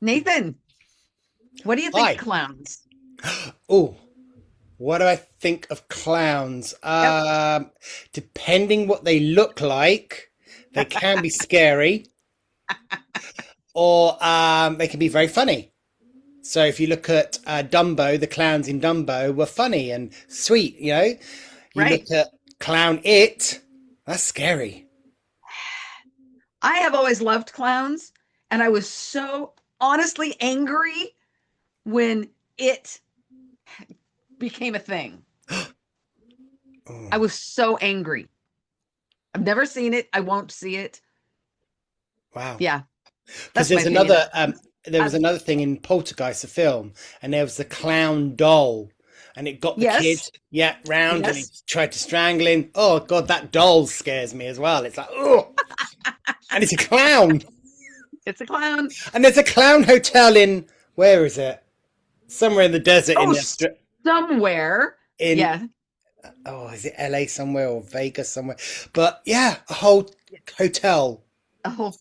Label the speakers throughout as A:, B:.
A: Nathan, what do you think
B: Hi.
A: clowns?
B: Oh, what do I think of clowns?
A: Yep.
B: Depending what they look like, they can be scary or they can be very funny. So if you look at Dumbo, the clowns in Dumbo were funny and sweet, you know. You
A: Right.
B: look at Clown It, that's scary.
A: I have always loved clowns, and I was so honestly angry when it became a thing.
B: Oh,
A: I was so angry. I've never seen it. I won't see it.
B: wow.
A: Yeah,
B: Because
A: that's my opinion.
B: there was
A: I,
B: another thing in Poltergeist, the film, and there was the clown doll, and it got the kid,
A: yes,
B: yeah, round, and he
A: yes,
B: tried to strangle him. Oh God, that doll scares me as well. It's like, oh, and it's a clown,
A: it's a clown.
B: and there's a clown hotel in where is it? Somewhere in the desert in
A: Oh,
B: the
A: somewhere.
B: in
A: Yeah.
B: oh, is it LA somewhere or Vegas somewhere? But yeah, a whole hotel
A: Oh,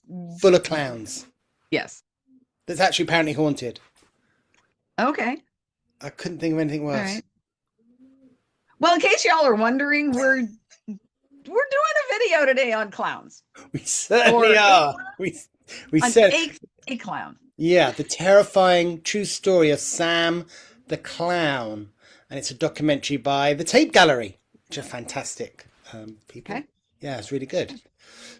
B: full of clowns
A: yes.
B: that's actually apparently haunted.
A: Okay.
B: I couldn't think of anything
A: All
B: worse.
A: right. Well, in case y'all are wondering, we're doing a video today on clowns
B: We certainly
A: or
B: are. We
A: on
B: said,
A: a clown.
B: yeah, the terrifying true story of Sam the Clown, and it's a documentary by the Tape Gallery, which are fantastic people.
A: Okay.
B: Yeah, it's really good.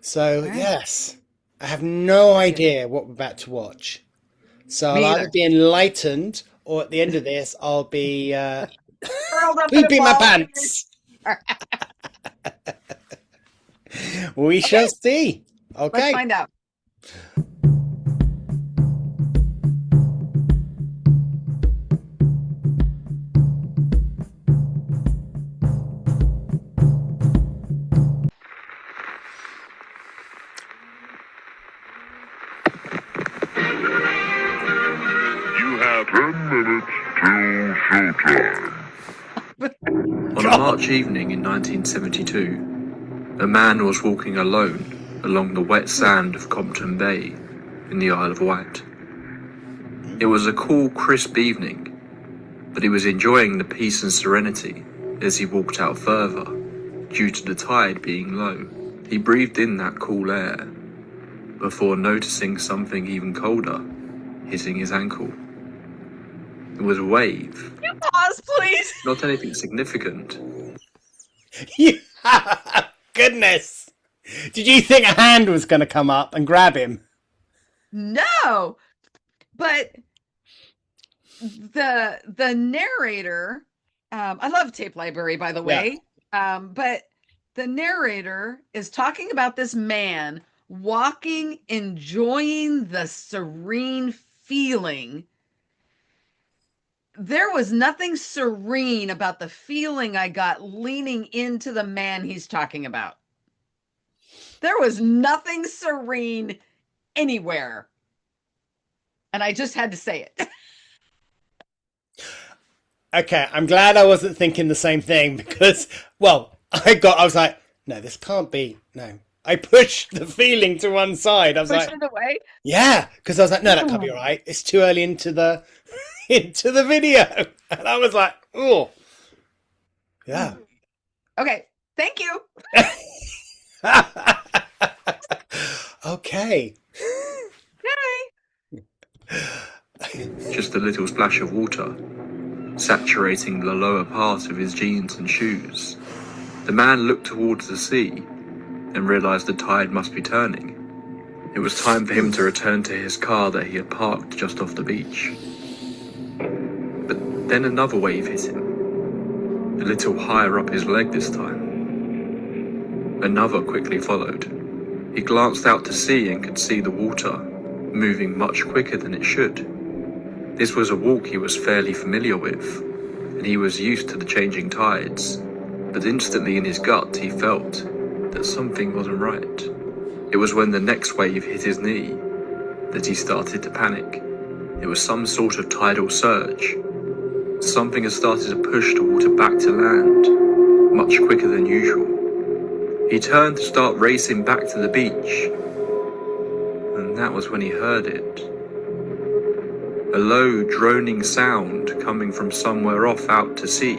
B: So
A: All right.
B: yes, I have no
A: Very good.
B: idea what we're about to watch. So I'll
A: Me
B: either
A: either.
B: be enlightened, or at the end of this, I'll be
A: Curled up in a
B: pooping my
A: ball.
B: pants. We shall
A: Okay,
B: see.
A: let's
B: Okay.
A: find out.
C: You have 10 minutes till showtime.
D: On a
B: God.
D: March evening in 1972, a man was walking alone along the wet sand of Compton Bay in the Isle of Wight. It was a cool, crisp evening, but he was enjoying the peace and serenity as he walked out further, due to the tide being low. He breathed in that cool air before noticing something even colder hitting his ankle. It was a wave,
A: Pause, please.
D: not anything significant.
B: Goodness. Did you think a hand was going to come up and grab him?
A: No, but the narrator. I love Tape Library, by the
B: Yeah.
A: way. But the narrator is talking about this man walking, enjoying the serene feeling. There was nothing serene about the feeling I got leaning into the man he's talking about. There was nothing serene anywhere. And I just had to say it.
B: Okay, I'm glad I wasn't thinking the same thing because, well, I was like, no, this can't be. No. I pushed the feeling to one side. I was
A: Pushed
B: like,
A: it away.
B: yeah, because I was like, no, that can't be
A: Oh.
B: right. It's too early into the into the video. And I was like, oh, yeah.
A: Okay. Thank you.
B: Okay.
D: Just a little splash of water, saturating the lower part of his jeans and shoes. The man looked towards the sea and realized the tide must be turning. It was time for him to return to his car that he had parked just off the beach. But then another wave hit him, a little higher up his leg this time. Another quickly followed. He glanced out to sea and could see the water moving much quicker than it should. This was a walk he was fairly familiar with, and he was used to the changing tides, but instantly in his gut he felt that something wasn't right. It was when the next wave hit his knee that he started to panic. It was some sort of tidal surge. Something had started to push the water back to land, much quicker than usual. He turned to start racing back to the beach, and that was when he heard it. A low, droning sound coming from somewhere off out to sea,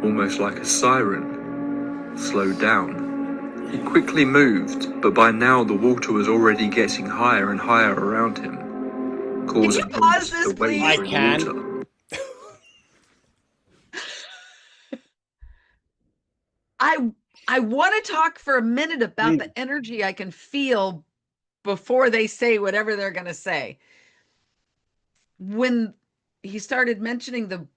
D: almost like a siren, slowed down. He quickly moved, but by now the water was already getting higher and higher around him,
A: Can you
D: causing him
A: pause
D: to
A: this,
D: waver
A: please?
B: I
D: in
B: can.
D: water.
A: I want to talk for a minute about the energy I can feel before they say whatever they're going to say. When he started mentioning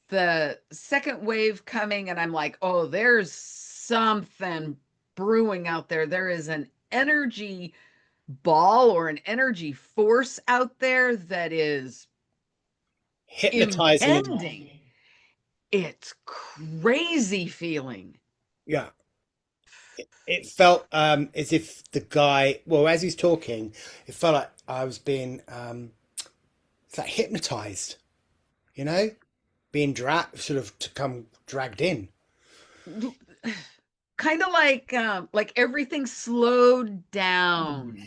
A: the second wave coming, and I'm like, oh, there's something brewing out there. There is an energy ball or an energy force out there that is
B: Hypnotizing.
A: impending. It's crazy feeling.
B: Yeah. It felt as if the guy, well, as he's talking, it felt like I was being it's like hypnotized, you know, being dragged, sort of to come dragged in.
A: Kind of like everything slowed down.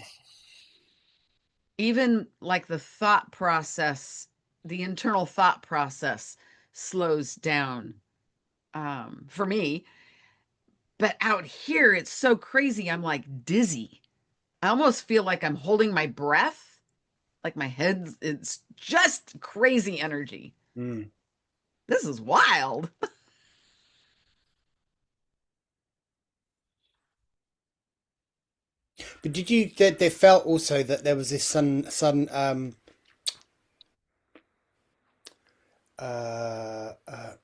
A: Even like the thought process, the internal thought process slows down for me. But out here, it's so crazy. I'm like dizzy. I almost feel like I'm holding my breath, like my head. It's just crazy energy.
B: Mm.
A: This is wild.
B: But did you? They felt also that there was this sudden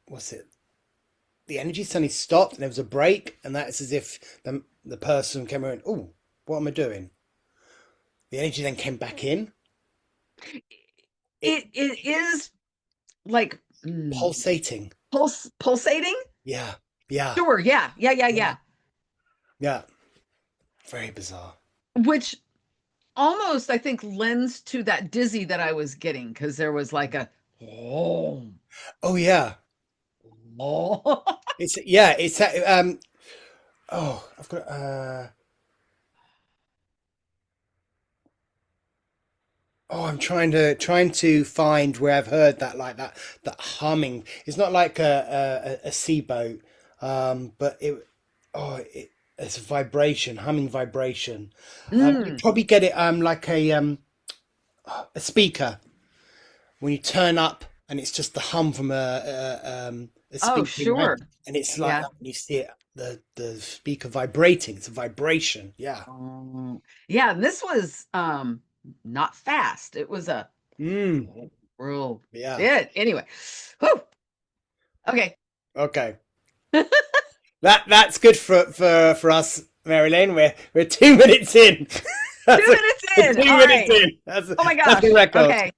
B: what's it? The energy suddenly stopped, and there was a break, and that's as if the person came in. Oh, what am I doing? The energy then came back in.
A: It is like
B: Pulsating.
A: pulsating.
B: Yeah, yeah,
A: Sure. Yeah. Yeah. Yeah.
B: yeah,
A: Yeah.
B: yeah. Very bizarre.
A: Which almost, I think, lends to that dizzy that I was getting because there was like a oh,
B: Oh yeah,
A: oh.
B: it's yeah, it's that. Oh, I've got. Oh, I'm trying to find where I've heard that like that humming. It's not like a sea boat, but it's a vibration, humming vibration. You
A: Mm.
B: probably get it like a speaker when you turn up and it's just the hum from a
A: Oh,
B: speaker in your head,
A: sure.
B: and it's like
A: Yeah.
B: that when you see it the speaker vibrating. It's a vibration. Yeah.
A: Yeah, and this was not fast. It was a
B: Mm,
A: real
B: yeah.
A: it anyway. Whew. Okay.
B: Okay. That's good for us, Mari-Lyn. We're 2 minutes in.
A: 2 minutes
B: We're
A: in.
B: two
A: All
B: minutes
A: right.
B: in.
A: Oh my
B: That's a
A: gosh.
B: record.
A: Okay.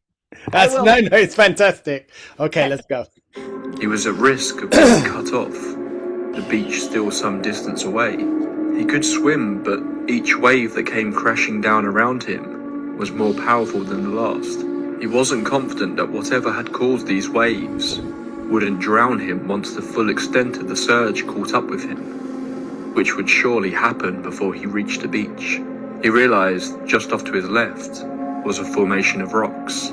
A: I
B: That's
A: will.
B: no, it's fantastic. Okay, let's go.
D: He was at risk of being cut off, the beach still some distance away. He could swim, but each wave that came crashing down around him was more powerful than the last. He wasn't confident that whatever had caused these waves wouldn't drown him once the full extent of the surge caught up with him, which would surely happen before he reached the beach. He realized just off to his left was a formation of rocks,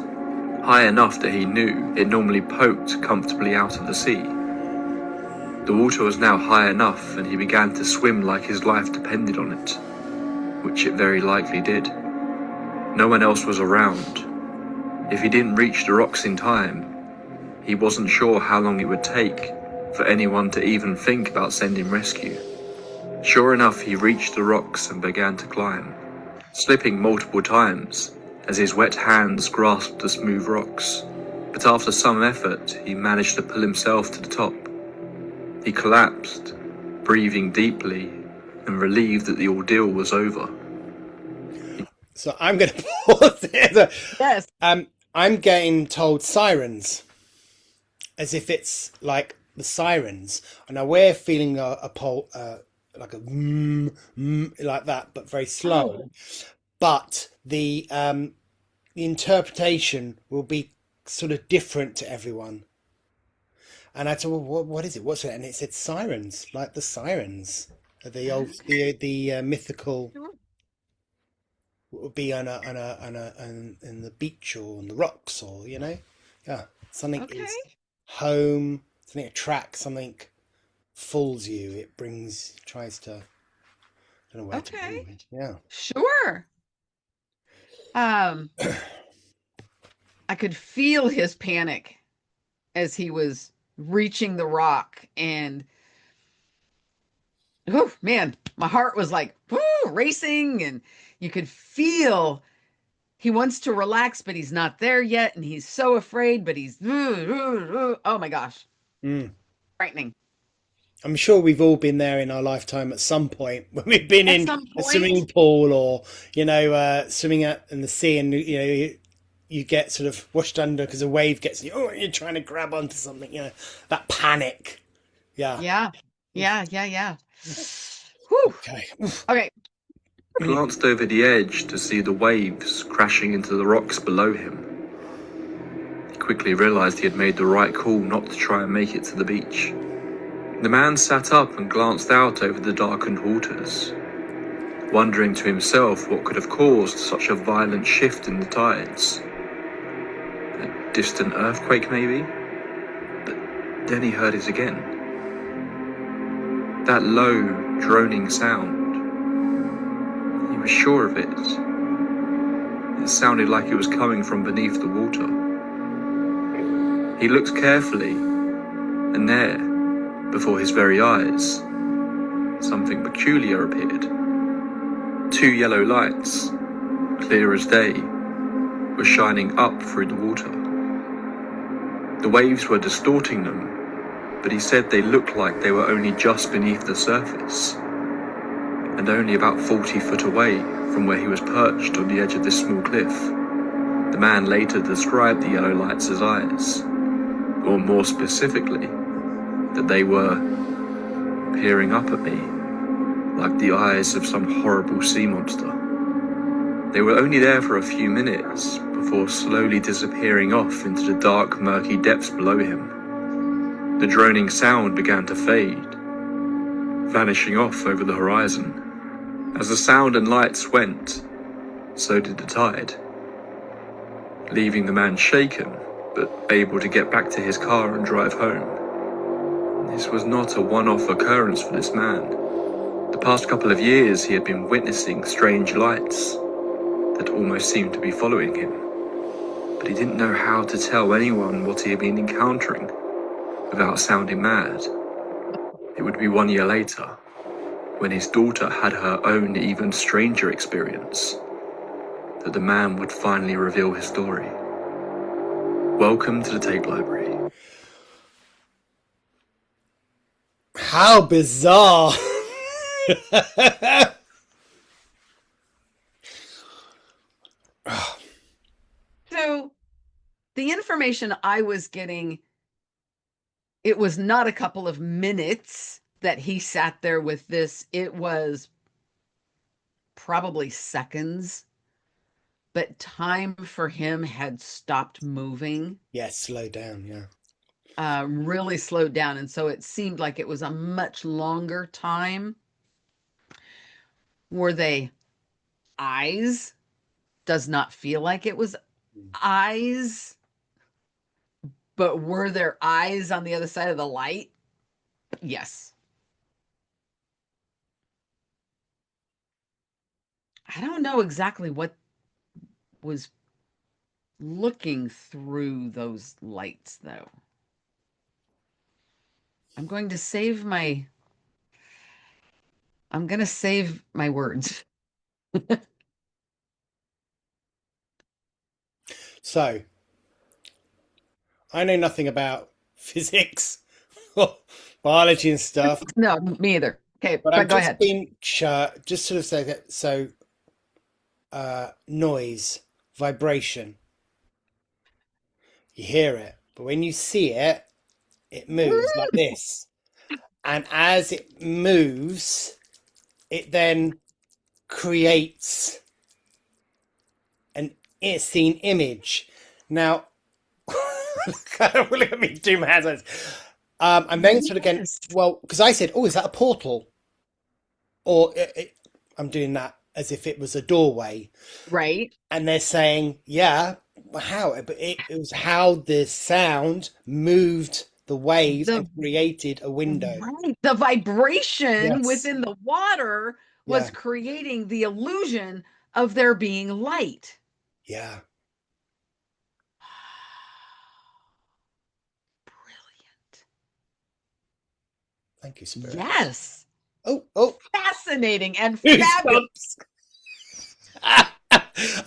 D: high enough that he knew it normally poked comfortably out of the sea. The water was now high enough, and he began to swim like his life depended on it, which it very likely did. No one else was around. If he didn't reach the rocks in time, he wasn't sure how long it would take for anyone to even think about sending rescue. Sure enough, he reached the rocks and began to climb, slipping multiple times as his wet hands grasped the smooth rocks. But after some effort, he managed to pull himself to the top. He collapsed, breathing deeply and relieved that the ordeal was over.
B: So I'm going to pause there.
A: Yes.
B: I'm getting told sirens, as if it's like the sirens, and now we're feeling a pole like a like that, but very slow. But the interpretation will be sort of different to everyone. And I said, well, what is it? What's it? And it said sirens, like the sirens, the old, the mythical. would be on in the beach or on the rocks, or yeah, something
A: Okay.
B: is home, something attracts, something fools you. It tries to, I don't know where to
A: Okay.
B: bring it. Yeah.
A: Sure. Um, I could feel his panic as he was reaching the rock, and oh man, my heart was like racing, and you could feel he wants to relax, but he's not there yet, and he's so afraid, but he's oh my gosh,
B: Mm.
A: frightening.
B: I'm sure we've all been there in our lifetime at some point when we've been
A: At
B: in
A: some
B: a
A: point,
B: swimming pool, or swimming out in the sea, and you get sort of washed under because a wave gets you. Oh, you're trying to grab onto something. That panic. Yeah.
A: yeah, yeah. Whew.
B: Okay.
A: Okay,
D: He glanced over the edge to see the waves crashing into the rocks below him. He quickly realized he had made the right call not to try and make it to the beach. The man sat up and glanced out over the darkened waters, wondering to himself what could have caused such a violent shift in the tides. A distant earthquake, maybe? But then he heard it again. That low, droning sound. He was sure of it. It sounded like it was coming from beneath the water. He looked carefully, and there, before his very eyes, something peculiar appeared. 2 yellow lights, clear as day, were shining up through the water. The waves were distorting them, but he said they looked like they were only just beneath the surface, and only about 40 foot away from where he was perched on the edge of this small cliff. The man later described the yellow lights as eyes, or more specifically, that they were peering up at me, like the eyes of some horrible sea monster. They were only there for a few minutes, before slowly disappearing off into the dark, murky depths below him. The droning sound began to fade, vanishing off over the horizon. As the sound and lights went, so did the tide, leaving the man shaken, but able to get back to his car and drive home. This was not a one-off occurrence for this man. The past couple of years he had been witnessing strange lights that almost seemed to be following him, but he didn't know how to tell anyone what he had been encountering without sounding mad. It would be 1 year later, when his daughter had her own even stranger experience, that the man would finally reveal his story. Welcome to the Tape Library.
B: How bizarre.
A: so the information I was getting, it was not a couple of minutes that he sat there with this. It was probably seconds, but time for him had stopped moving.
B: Yeah, slow down. Yeah.
A: Really slowed down. And so it seemed like it was a much longer time. Were they eyes? Does not feel like it was eyes. But were there eyes on the other side of the light? Yes. I don't know exactly what was looking through those lights, though. I'm going to save my words.
B: So, I know nothing about physics or biology and stuff,
A: No, me either. Okay,
B: but I've
A: go
B: just
A: ahead.
B: been just sort of say that. So, noise, vibration, you hear it, but when you see it, it moves like this, and as it moves, it then creates an seen image. Now, look at me do my hands. I'm then sort of again, well, because I said, "Oh, is that a portal?" Or I'm doing that as if it was a doorway.
A: Right.
B: And they're saying, yeah, how? But it was how the sound moved the waves
A: The
B: and created a window.
A: right. The vibration
B: Yes.
A: within the water was
B: Yeah.
A: creating the illusion of there being light.
B: Yeah.
A: Brilliant.
B: Thank you, Spirit.
A: Yes.
B: Oh,
A: Fascinating and fabulous.
B: goosebumps.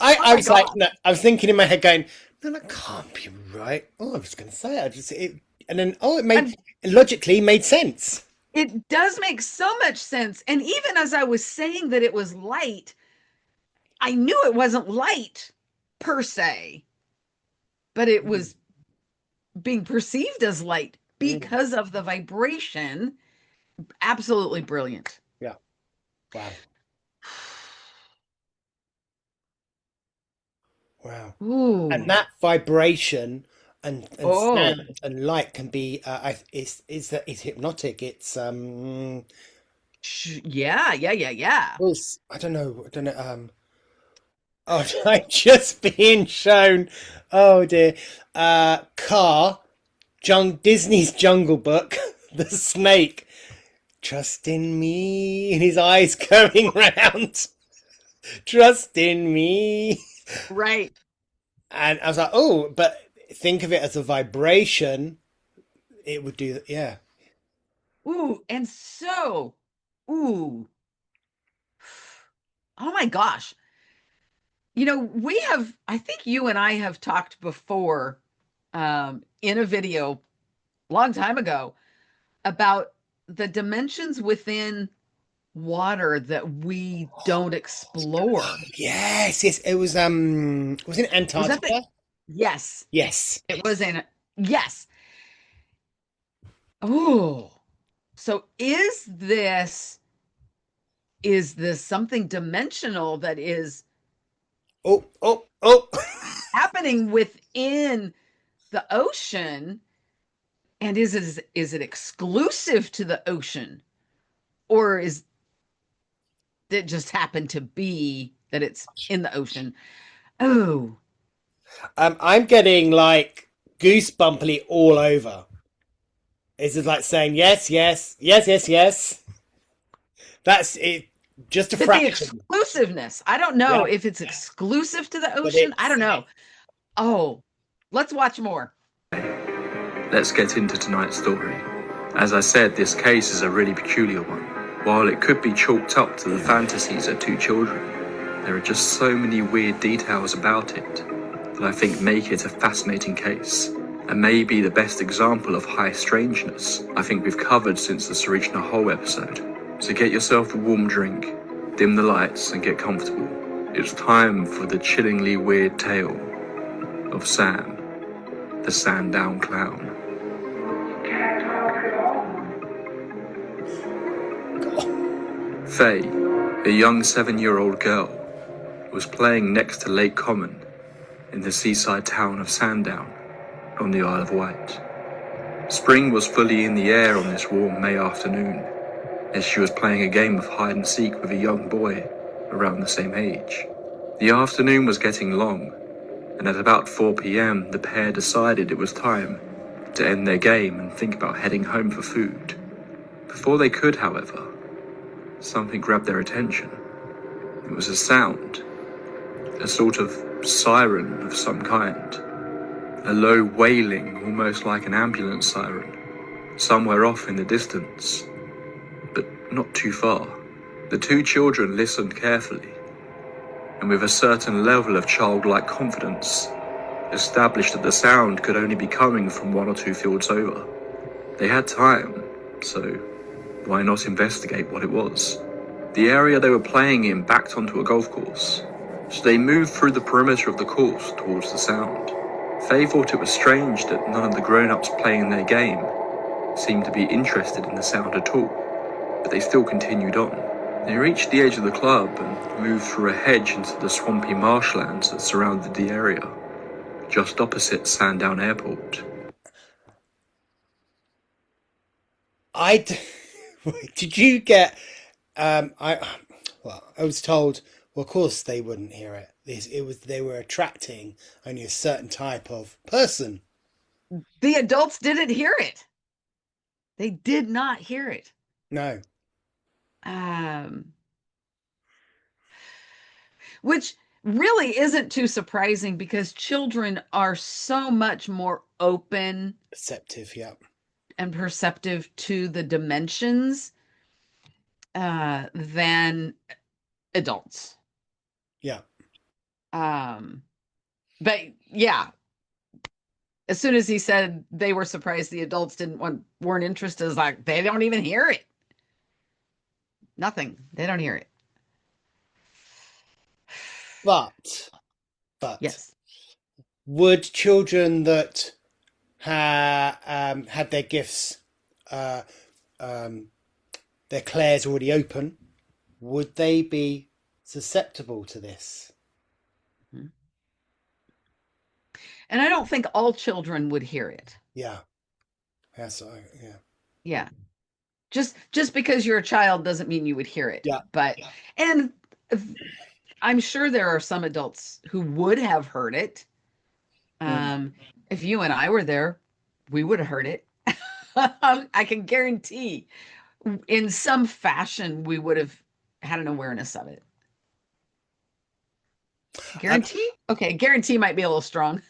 B: I
A: my
B: was like,
A: God.
B: no, I was thinking in my head, going, no, that can't be right. Oh, I was going to say, and then it
A: And
B: logically made sense.
A: it does make so much sense. And even as I was saying that it was light, I knew it wasn't light per se, but it was being perceived as light
B: Mm.
A: because of the vibration. Absolutely brilliant.
B: Yeah. Wow. Wow. And
A: Ooh.
B: that vibration and
A: Oh.
B: sound and light can be is hypnotic. It's
A: Yeah, yeah, yeah, yeah.
B: well, I don't know oh, I'm just being shown, oh dear, Disney's Jungle Book, the snake, trust in me, and his eyes going round, trust in me.
A: Right.
B: And I was like, oh, but think of it as a vibration. It would do that. Yeah.
A: Ooh, and so, ooh. Oh my gosh. I think you and I have talked before in a video a long time ago about the dimensions within water that we don't explore.
B: Yes, yes. It was in
A: Was that the
B: Antarctica?
A: Yes,
B: Yes.
A: it was in yes. Oh, so is this something dimensional that is
B: Oh.
A: happening within the ocean? And is it exclusive to the ocean? Or is it just happen to be that it's in the ocean? Oh,
B: I'm getting like goosebumpily all over. It's just like saying yes. That's it. Just a
A: but the
B: fraction.
A: exclusiveness, I don't know
B: Yeah,
A: if it's exclusive to the
B: but
A: ocean. I don't
B: it's
A: know. Oh, let's watch more.
D: Let's get into tonight's story. As I said, this case is a really peculiar one. While it could be chalked up to the fantasies of two children, there are just so many weird details about it that I think make it a fascinating case, and maybe the best example of high strangeness I think we've covered since the Saricna Hole episode. So get yourself a warm drink, dim the lights, and get comfortable. It's time for the chillingly weird tale of Sam, the Sandown Clown. Faye, a young 7-year-old girl, was playing next to Lake Common in the seaside town of Sandown on the Isle of Wight. Spring was fully in the air on this warm May afternoon, as she was playing a game of hide and seek with a young boy around the same age. The afternoon was getting long, and at about 4 p.m. the pair decided it was time to end their game and think about heading home for food. Before they could, however, something grabbed their attention. It was a sound, a sort of siren of some kind, a low wailing, almost like an ambulance siren, somewhere off in the distance, but not too far. The two children listened carefully, and with a certain level of childlike confidence, established that the sound could only be coming from 1 or 2 fields over. They had time, so why not investigate what it was? The area they were playing in backed onto a golf course, so they moved through the perimeter of the course towards the sound. Faye thought it was strange that none of the grown-ups playing their game seemed to be interested in the sound at all, but they still continued on. They reached the edge of the club and moved through a hedge into the swampy marshlands that surrounded the area, just opposite Sandown Airport.
B: I did you get I was told Well, of course they wouldn't hear it. They were attracting only a certain type of person.
A: The adults didn't hear it. They did not hear it.
B: No.
A: Which really isn't too surprising because children are so much more open
B: Perceptive, yeah.
A: and perceptive to the dimensions than adults.
B: Yeah.
A: But yeah, as soon as he said they were surprised the adults weren't interested, it's like they don't even hear it. Nothing. They don't hear it.
B: But
A: Yes.
B: would children that had their gifts, their clairs already open, would they be susceptible to this?
A: And I don't think all children would hear it.
B: Yeah. Yes, yeah.
A: Yeah. Just because you're a child doesn't mean you would hear it.
B: Yeah.
A: And I'm sure there are some adults who would have heard it. If you and I were there, we would have heard it. I can guarantee in some fashion we would have had an awareness of it. Guarantee? Okay, guarantee might be a little strong.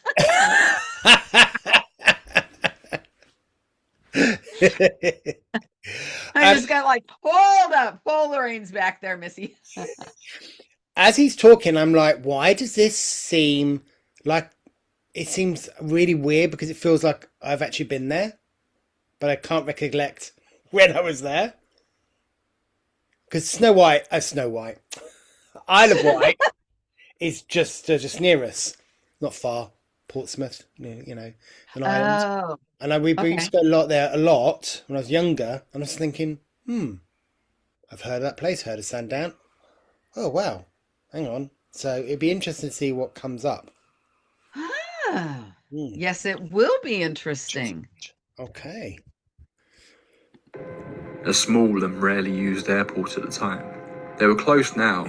A: I just got like, hold up, pull the reins back there, Missy.
B: As he's talking, I'm like, why does this seem like, it seems really weird because it feels like I've actually been there, but I can't recollect when I was there. Because Isle of Wight is just near us, not far. Portsmouth, you know, an island.
A: Oh,
B: And we used to go a lot when I was younger. And I was thinking, I've heard of that place, heard of Sandown. Oh, wow. Hang on. So it'd be interesting to see what comes up.
A: Yes, it will be interesting.
B: Okay.
D: A small and rarely used airport at the time. They were close now.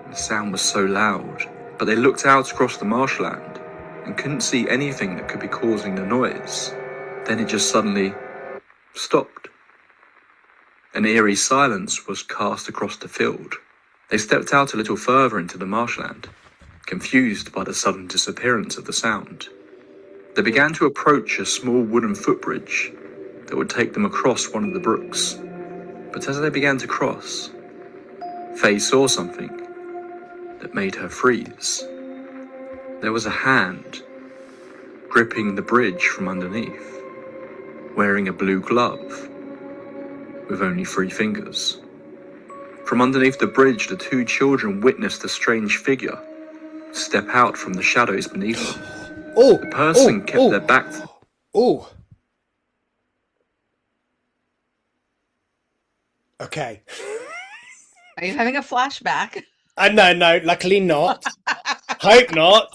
D: The sound was so loud, but they looked out across the marshland and couldn't see anything that could be causing the noise. Then it just suddenly stopped. An eerie silence was cast across the field. They stepped out a little further into the marshland, confused by the sudden disappearance of the sound. They began to approach a small wooden footbridge that would take them across one of the brooks. But as they began to cross, Faye saw something that made her freeze. There was a hand gripping the bridge from underneath, wearing a blue glove with only 3 fingers. From underneath the bridge, the 2 children witnessed a strange figure step out from the shadows beneath them. The person kept their back.
B: Okay.
A: Are you having a flashback?
B: No, luckily not. Hope not.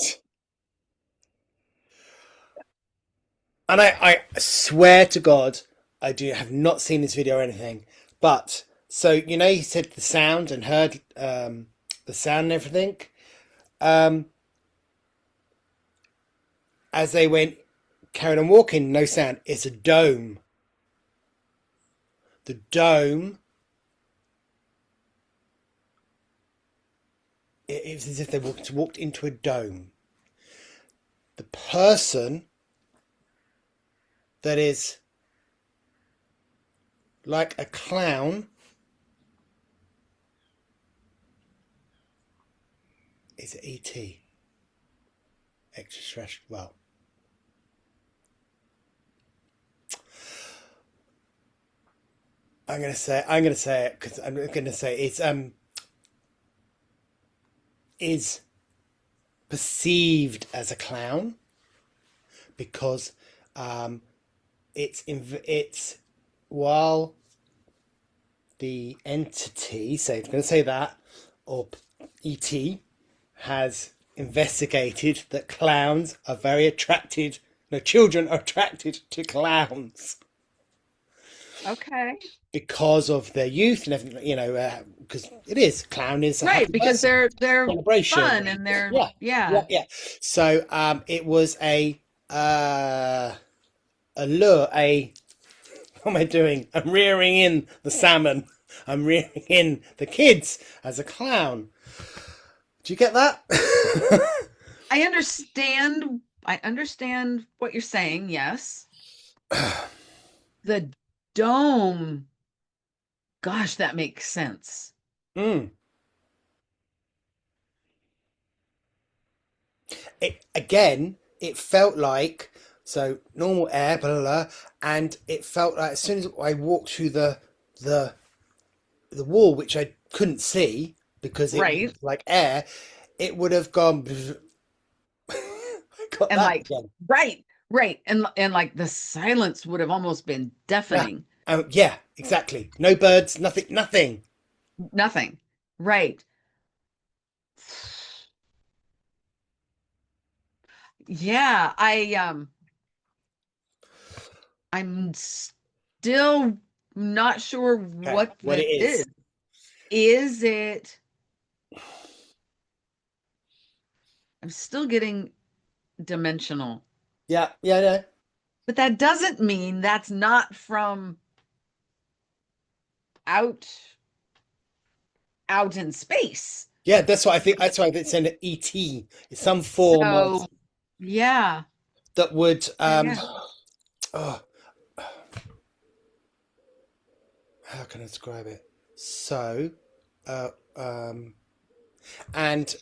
B: And I swear to God, I have not seen this video or anything. But, so, you know, he said the sound and heard the sound and everything. As they carried on walking, no sound. It's a dome. The dome. It was as if they walked into a dome. The person that is like a clown is E.T. Extraterrestrial. Well, I'm gonna say it because I'm gonna say it's is perceived as a clown because it's while the entity, so I'm going to say that, or ET, has investigated that clowns are very attracted. No, children are attracted to clowns.
A: Okay.
B: because of their youth and everything, you know, because it is clown is a
A: Right,
B: happy
A: because
B: birthday
A: they're
B: celebration.
A: fun and they're
B: Yeah, yeah,
A: yeah.
B: yeah. So it was a lure. What am I doing? I'm rearing in the salmon. I'm rearing in the kids as a clown. Do you get that?
A: I understand what you're saying, yes. The dome, gosh, that makes sense.
B: Mm. It felt like so normal air, blah, blah, blah, and it felt like as soon as I walked through the the wall, which I couldn't see because it was
A: Right.
B: like air, it would have gone. I got
A: And
B: that
A: like
B: again.
A: right, right. And like the silence would have almost been
B: Yeah,
A: deafening.
B: yeah, exactly. No birds, nothing, nothing.
A: Nothing. Right. Yeah, I'm still not sure
B: Okay,
A: what
B: what it
A: this is.
B: is?
A: Is it I'm still getting dimensional.
B: Yeah, yeah, yeah.
A: But that doesn't mean that's not from out out in space.
B: Yeah, that's what I think. That's why it's an ET. It's some form of
A: So, yeah.
B: that would
A: Yeah, yeah.
B: oh, how can I describe it? So, uh, um, and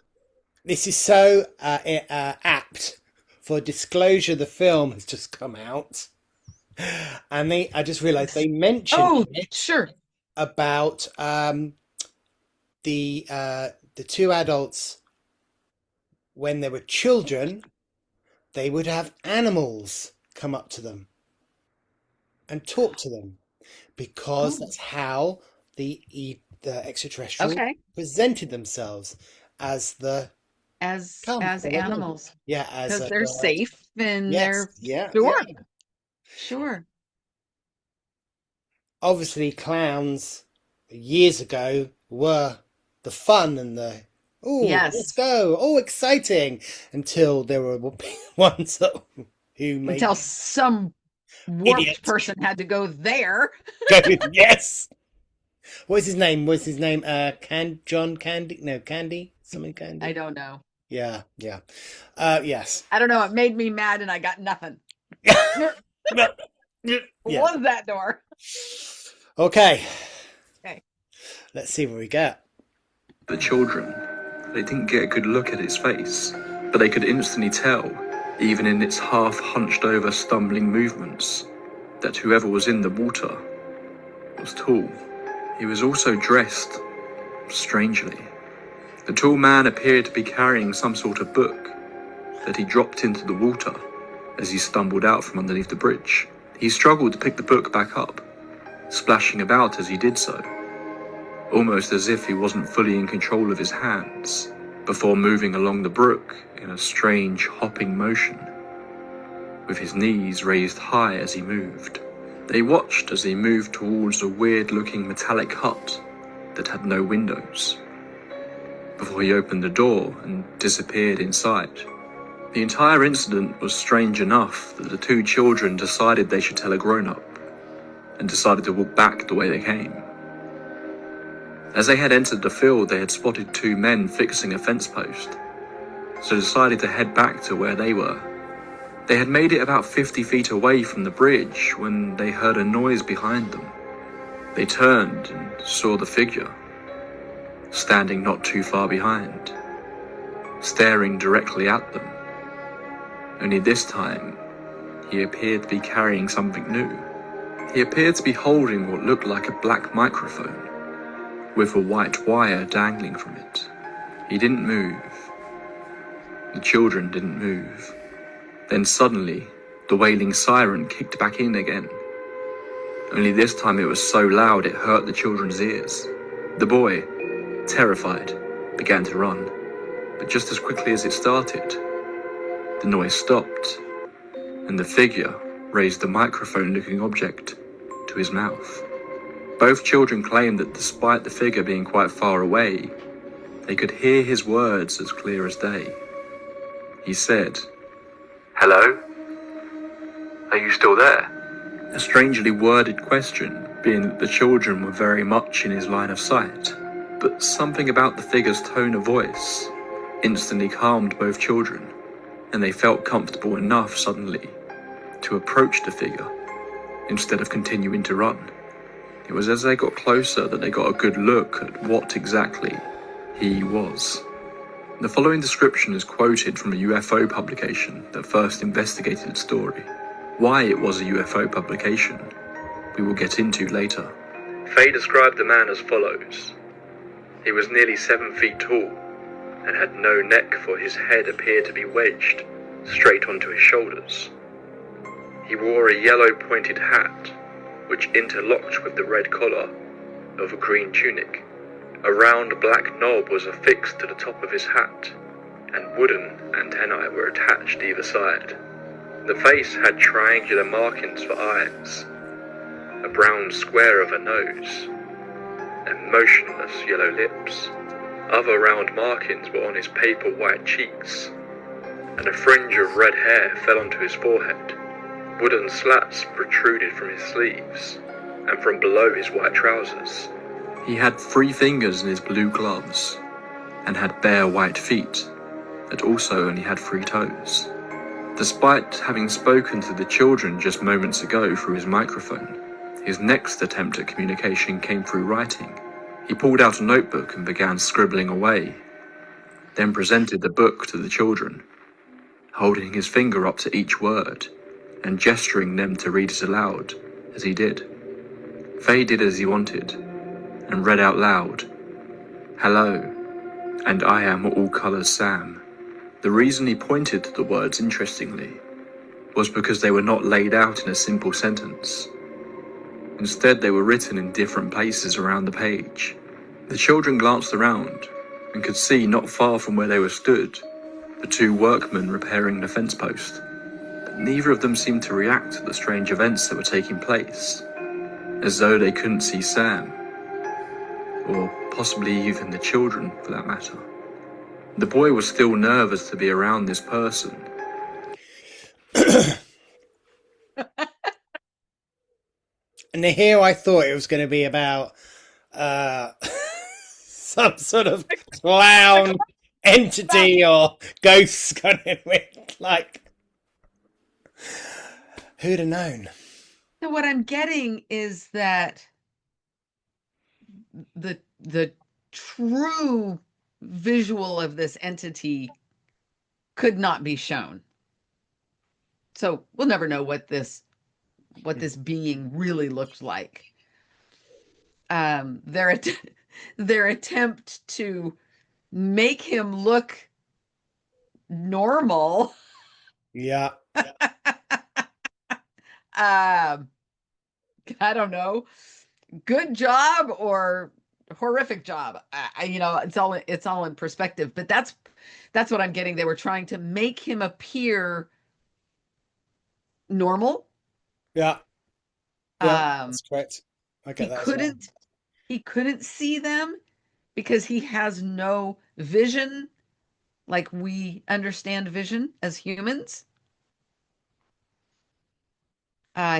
B: this is so apt for disclosure. The film has just come out, and I just realised they mentioned
A: Oh,
B: it
A: sure.
B: about the two adults when they were children. They would have animals come up to them and talk to them because
A: Oh,
B: that's how the extraterrestrial
A: okay.
B: presented themselves as the come
A: As
B: follow me.
A: animals,
B: Yeah, as
A: because
B: a
A: they're
B: guide.
A: safe and
B: Yes,
A: they're
B: yeah, yeah.
A: sure, sure.
B: Obviously, clowns years ago were the fun and the oh, let's
A: Yes.
B: go, oh, exciting, until there were ones that, who made
A: Until some warped
B: idiot
A: person had to go there.
B: go. Yes. What's his name? What's his name? John Candy? No, Candy. Something
A: I
B: Candy.
A: don't know.
B: Yeah, yeah. Yes.
A: I don't know. It made me mad and I got nothing.
B: Yeah.
A: Close that door.
B: Okay.
A: Okay.
B: Let's see what we get.
D: The children, they didn't get a good look at its face, but they could instantly tell, even in its half hunched over stumbling movements, that whoever was in the water was tall. He was also dressed strangely. The tall man appeared to be carrying some sort of book that he dropped into the water as he stumbled out from underneath the bridge. He struggled to pick the book back up, splashing about as he did so, almost as if he wasn't fully in control of his hands, before moving along the brook in a strange hopping motion, with his knees raised high as he moved. They watched as he moved towards a weird-looking metallic hut that had no windows, before he opened the door and disappeared inside. The entire incident was strange enough that the two children decided they should tell a grown-up, and decided to walk back the way they came. As they had entered the field, they had spotted two men fixing a fence post, so decided to head back to where they were. They had made it about 50 feet away from the bridge when they heard a noise behind them. They turned and saw the figure, standing not too far behind, staring directly at them. Only this time, he appeared to be carrying something new. He appeared to be holding what looked like a black microphone, with a white wire dangling from it. He didn't move. The children didn't move. Then suddenly, the wailing siren kicked back in again. Only this time it was so loud it hurt the children's ears. The boy, terrified, began to run. But just as quickly as it started, the noise stopped, and the figure raised the microphone-looking object to into his mouth. Both children claimed that despite the figure being quite far away, they could hear his words as clear as day. He said, "Hello? Are you still there?" A strangely worded question, being that the children were very much in his line of sight. But something about the figure's tone of voice instantly calmed both children, and they felt comfortable enough suddenly to approach the figure instead of continuing to run. It was as they got closer that they got a good look at what exactly he was. The following description is quoted from a UFO publication that first investigated the story. Why it was a UFO publication, we will get into later. Faye described the man as follows. He was nearly 7 feet tall and had no neck, for his head appeared to be wedged straight onto his shoulders. He wore a yellow pointed hat, which interlocked with the red collar of a green tunic. A round black knob was affixed to the top of his hat, and wooden antennae were attached either side. The face had triangular markings for eyes, a brown square of a nose, and motionless yellow lips. Other round markings were on his paper white cheeks, and a fringe of red hair fell onto his forehead. Wooden slats protruded from his sleeves and from below his white trousers. He had 3 fingers in his blue gloves and had bare white feet that also only had 3 toes. Despite having spoken to the children just moments ago through his microphone, his next attempt at communication came through writing. He pulled out a notebook and began scribbling away, then presented the book to the children, holding his finger up to each word and gesturing them to read it aloud as he did. Faye did as he wanted and read out loud, "Hello, and I am All Colours Sam." The reason he pointed to the words, interestingly, was because they were not laid out in a simple sentence. Instead, they were written in different places around the page. The children glanced around and could see, not far from where they were stood, the 2 workmen repairing the fence post. But neither of them seemed to react to the strange events that were taking place, as though they couldn't see Sam, or possibly even the children for that matter. The boy was still nervous to be around this person.
B: And here I thought it was going to be about some sort of clown entity or ghosts coming with, like, who'd have known?
A: So what I'm getting is that the true visual of this entity could not be shown. So we'll never know what this being really looked like. Their attempt to make him look normal.
B: Yeah.
A: I don't know. Good job or horrific job. It's all in perspective. But that's what I'm getting. They were trying to make him appear normal.
B: Yeah. That's correct. I get that.
A: He couldn't see them because he has no vision like we understand vision as humans.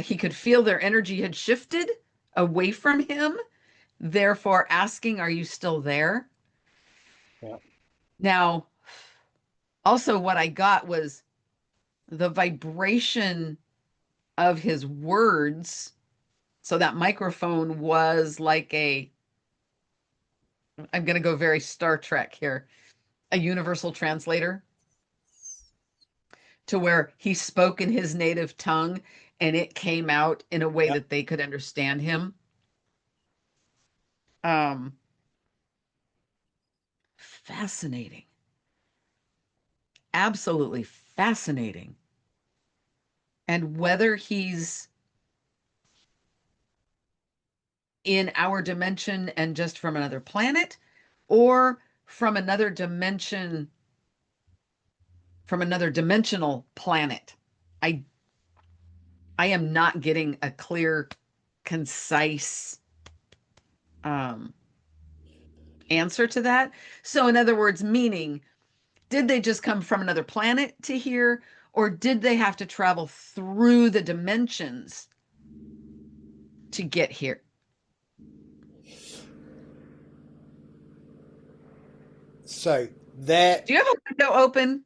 A: He could feel their energy had shifted away from him, therefore asking, "Are you still there?"
B: Yeah.
A: Now, also what I got was the vibration of his words. So that microphone was like I'm going to go very Star Trek here, a universal translator, to where he spoke in his native tongue and it came out in a way that they could understand him. Fascinating. Absolutely fascinating. And whether he's in our dimension and just from another planet, or from another dimension, from another dimensional planet, I am not getting a clear concise answer to that. So, in other words, meaning, did they just come from another planet to here, or did they have to travel through the dimensions to get here?
B: So there.
A: Do you have a window open?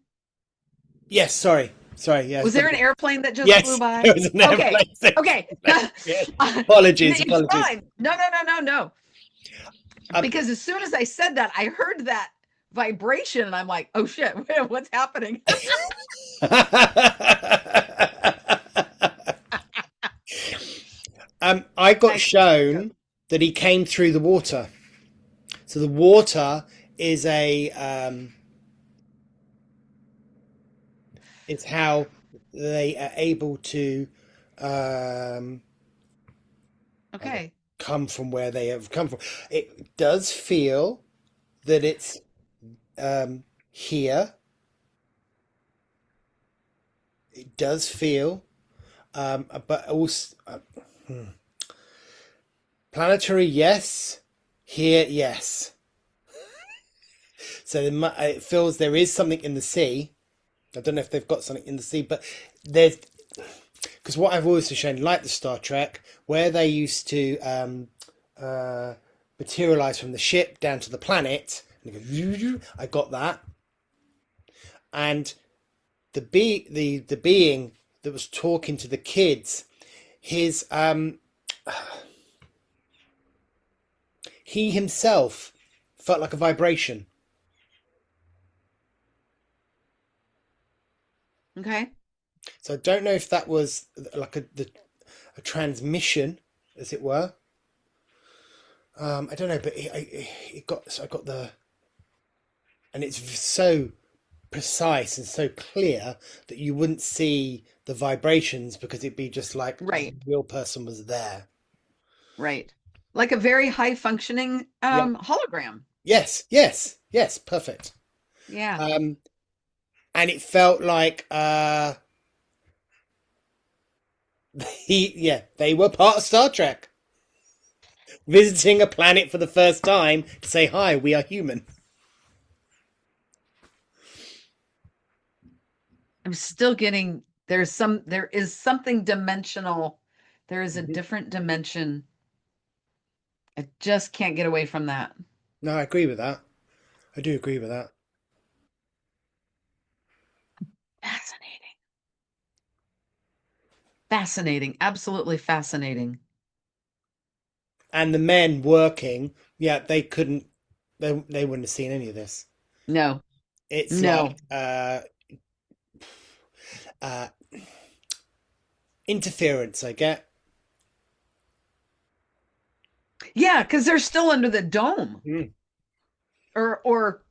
B: Yes. Sorry. Yeah.
A: Was there an airplane that just flew
B: Yes.
A: by?
B: There was an
A: Okay.
B: airplane.
A: Okay.
B: Yeah. Apologies.
A: It's
B: Apologies.
A: fine. No. Because as soon as I said that, I heard that vibration and I'm like, oh shit, what's happening?
B: I got shown that he came through the water. So the water is it's how they are able to
A: Okay.
B: come from where they have come from. It does feel that it's here. It does feel, but also planetary, yes. Here, yes. So it feels there is something in the sea. I don't know if they've got something in the sea, but there's, because what I've always shown, like the Star Trek, where they used to materialize from the ship down to the planet, and go, I got that, and the being that was talking to the kids, his he himself felt like a vibration.
A: Okay.
B: So I don't know if that was like a transmission, as it were. I don't know, but I got the, and it's so precise and so clear that you wouldn't see the vibrations because it'd be just like
A: Right.
B: a real person was there.
A: Right. Like a very high functioning hologram.
B: Yes, perfect.
A: Yeah.
B: And it felt like they were part of Star Trek, visiting a planet for the first time to say hi, we are human.
A: I'm still getting there is something dimensional. There is a different dimension. I just can't get away from that.
B: No, I agree with that. I do agree with that.
A: Fascinating. Fascinating. Absolutely fascinating.
B: And the men working, they couldn't, they wouldn't have seen any of this.
A: No.
B: It's
A: No.
B: like interference, I get.
A: Yeah, because they're still under the dome.
B: Mm.
A: Or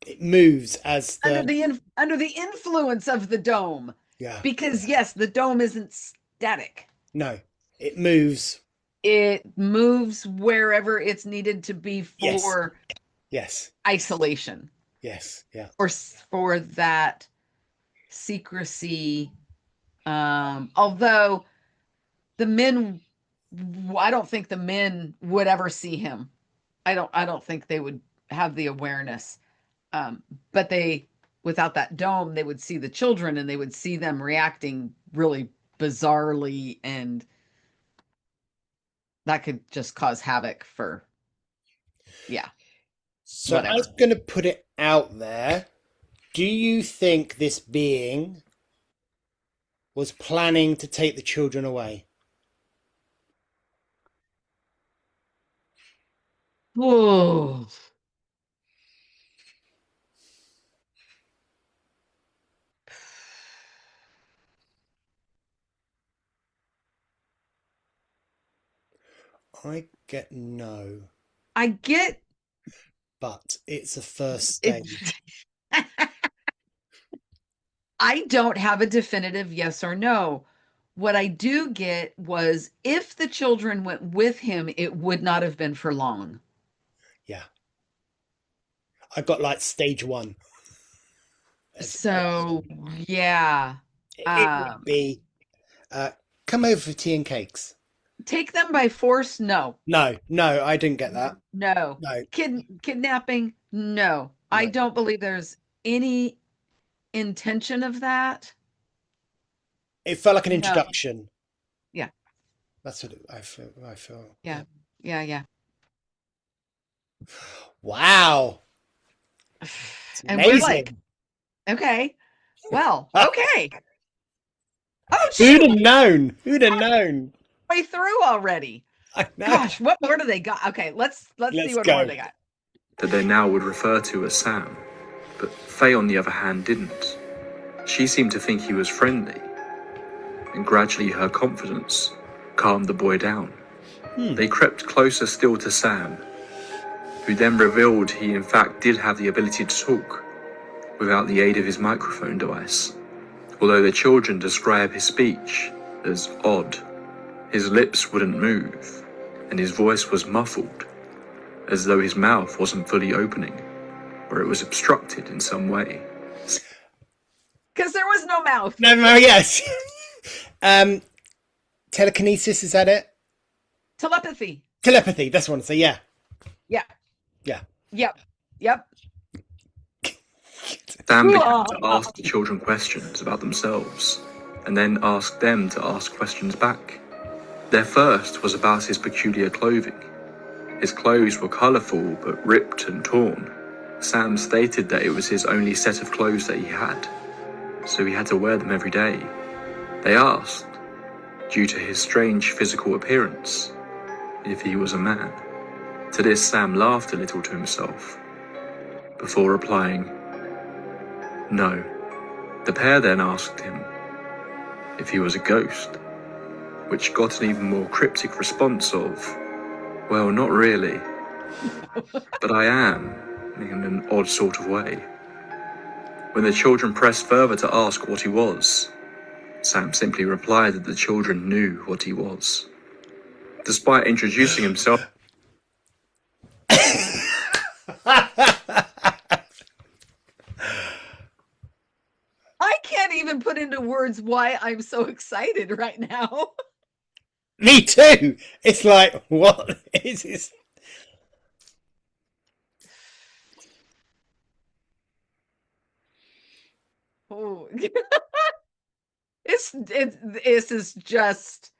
B: It moves as
A: under
B: the
A: the influence of the dome.
B: yeah.
A: Because yes, the dome isn't static.
B: No, it moves.
A: It moves wherever it's needed to be for
B: Yes.
A: isolation.
B: Yes. Yeah.
A: Or for that secrecy. Although the men, I don't think the men would ever see him. I don't think they would have the awareness. But without that dome, they would see the children and they would see them reacting really bizarrely, and that could just cause havoc for,
B: So
A: whatever.
B: I was going to put it out there. Do you think this being was planning to take the children away?
A: Whoa.
B: I get no,
A: I get
B: but it's a first
A: it.
B: stage.
A: I don't have a definitive yes or no. What I do get was if the children went with him, it would not have been for long.
B: Yeah. I got like stage one.
A: So, yeah.
B: It would be come over for tea and cakes.
A: Take them by force? No.
B: No, I didn't get that.
A: No.
B: No,
A: Kidnapping? No. I
B: no.
A: don't believe there's any intention of that.
B: It felt like an
A: No.
B: introduction.
A: Yeah.
B: That's what I feel.
A: Yeah. Yeah.
B: Wow. It's
A: And we're
B: amazing.
A: like, okay. Well, okay. Oh,
B: Who'd
A: shoot.
B: have known? Who'd have known?
A: Way through already.
B: I know.
A: Gosh, what more do they got? Okay, let's see
B: Let's
A: what
B: go.
A: more they got.
D: That they now would refer to as Sam. But Faye, on the other hand, didn't. She seemed to think he was friendly, and gradually her confidence calmed the boy down. They crept closer still to Sam, who then revealed he in fact did have the ability to talk without the aid of his microphone device. Although the children describe his speech as odd, his lips wouldn't move, and his voice was muffled, as though his mouth wasn't fully opening, or it was obstructed in some way.
A: Because there was no mouth.
B: No, yes. Telekinesis, is that it?
A: Telepathy.
B: Telepathy, that's what I want to say, yeah.
A: Yeah.
B: Yeah.
A: Yep.
D: Sam began to ask the children questions about themselves, and then asked them to ask questions back. Their first was about his peculiar clothing. His clothes were colourful but ripped and torn. Sam stated that it was his only set of clothes that he had, so he had to wear them every day. They asked, due to his strange physical appearance, if he was a man. To this, Sam laughed a little to himself, before replying, no. The pair then asked him if he was a ghost, which got an even more cryptic response of, well, not really, but I am, in an odd sort of way. When the children pressed further to ask what he was, Sam simply replied that the children knew what he was. Despite introducing himself,
A: I can't even put into words why I'm so excited right now.
B: Me too. It's like, what is this?
A: Oh. This is just,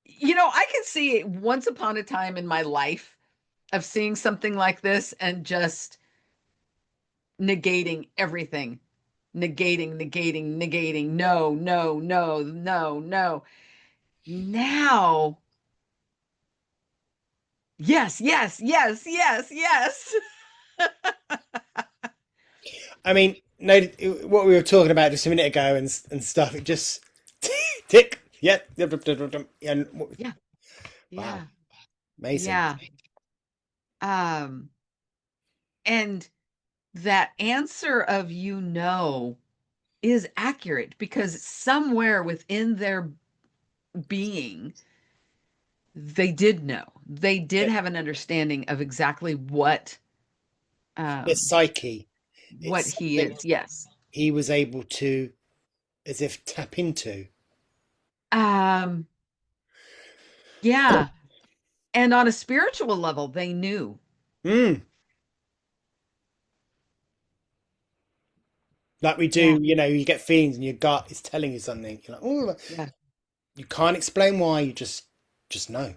A: I can see once upon a time in my life of seeing something like this and just negating everything. Negating. No. Now, yes.
B: I mean, no, what we were talking about just a minute ago and stuff, it just tick. Yep. And
A: Yeah.
B: wow. Amazing.
A: Yeah. And that answer of is accurate because somewhere within their being, they did know. They did have an understanding of exactly what
B: His psyche.
A: what
B: It's
A: he
B: something
A: is. Yes.
B: he was able to, as if, tap into.
A: Yeah. And on a spiritual level, they knew.
B: Like we do, you get feelings and your gut is telling you something. You're like, oh,
A: Yeah.
B: you can't explain why. You just know.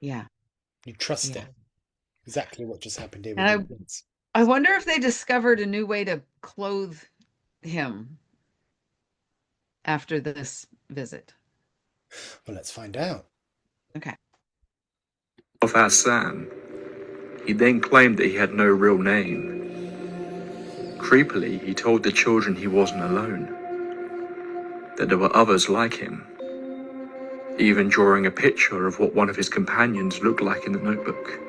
A: Yeah.
B: You trust it. Exactly what just happened here.
A: And I wonder if they discovered a new way to clothe him after this visit.
B: Well, let's find out.
A: Okay.
D: as Sam, he then claimed that he had no real name. Creepily, he told the children he wasn't alone, that there were others like him, even drawing a picture of what one of his companions looked like in the notebook.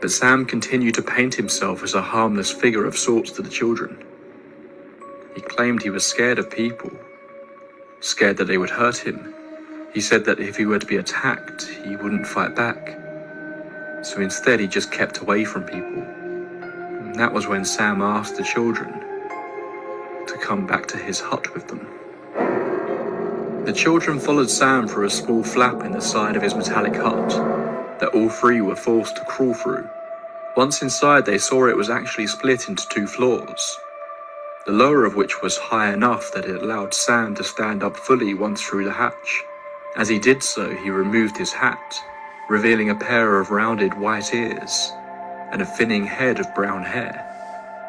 D: But Sam continued to paint himself as a harmless figure of sorts to the children. He claimed he was scared of people, scared that they would hurt him. He said that if he were to be attacked, he wouldn't fight back. So instead, he just kept away from people. And that was when Sam asked the children to come back to his hut with them. The children followed Sam through a small flap in the side of his metallic hut that all three were forced to crawl through. Once inside, they saw it was actually split into 2 floors, the lower of which was high enough that it allowed Sam to stand up fully once through the hatch. As he did so, he removed his hat, revealing a pair of rounded white ears and a thinning head of brown hair.